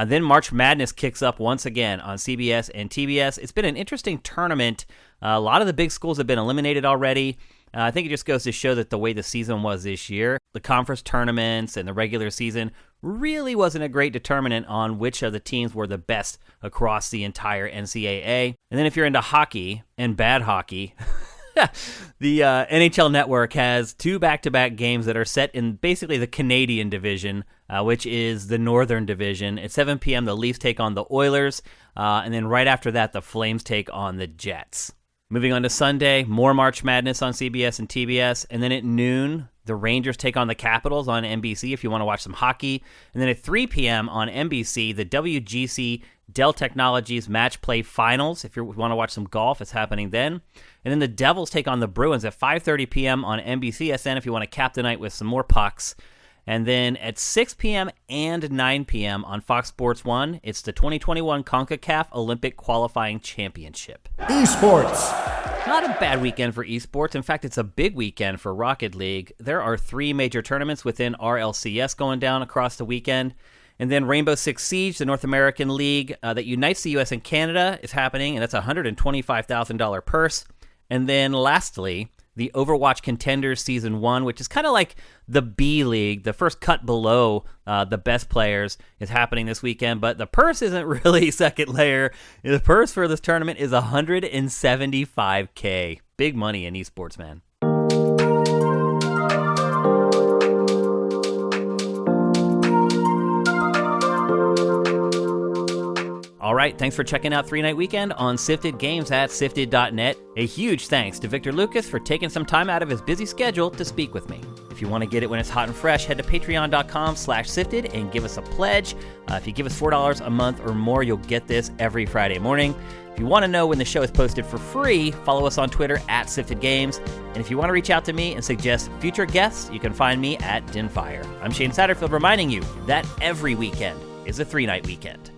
Then March Madness kicks up once again on CBS and TBS. It's been an interesting tournament. A lot of the big schools have been eliminated already. I think it just goes to show that the way the season was this year, the conference tournaments and the regular season really wasn't a great determinant on which of the teams were the best across the entire NCAA. And then if you're into hockey and bad hockey, the NHL Network has two back-to-back games that are set in basically the Canadian division, which is the Northern Division. At 7 p.m., the Leafs take on the Oilers, and then right after that, the Flames take on the Jets. Moving on to Sunday, more March Madness on CBS and TBS, and then at noon, the Rangers take on the Capitals on NBC if you want to watch some hockey. And then at 3 p.m. on NBC, the WGC Dell Technologies Match Play Finals. If you want to watch some golf, it's happening then. And then the Devils take on the Bruins at 5:30 p.m. on NBCSN if you want to cap the night with some more pucks. And then at 6 p.m. and 9 p.m. on Fox Sports 1, it's the 2021 CONCACAF Olympic Qualifying Championship. Esports. Not a bad weekend for esports. In fact, it's a big weekend for Rocket League. There are 3 major tournaments within RLCS going down across the weekend. And then Rainbow Six Siege, the North American League that unites the U.S. and Canada, is happening, and that's a $125,000 purse. And then lastly, the Overwatch Contenders Season 1, which is kind of like the B League, the first cut below the best players, is happening this weekend. But the purse isn't really second layer. The purse for this tournament is $175K. Big money in esports, man. All right, thanks for checking out 3 Night Weekend on Sifted Games at sifted.net. A huge thanks to Victor Lucas for taking some time out of his busy schedule to speak with me. If you want to get it when it's hot and fresh, head to patreon.com/sifted and give us a pledge. If you give us $4 a month or more, you'll get this every Friday morning. If you want to know when the show is posted for free, follow us on Twitter at Sifted Games. And if you want to reach out to me and suggest future guests, you can find me at Dinfire. I'm Shane Satterfield reminding you that every weekend is a 3 Night Weekend.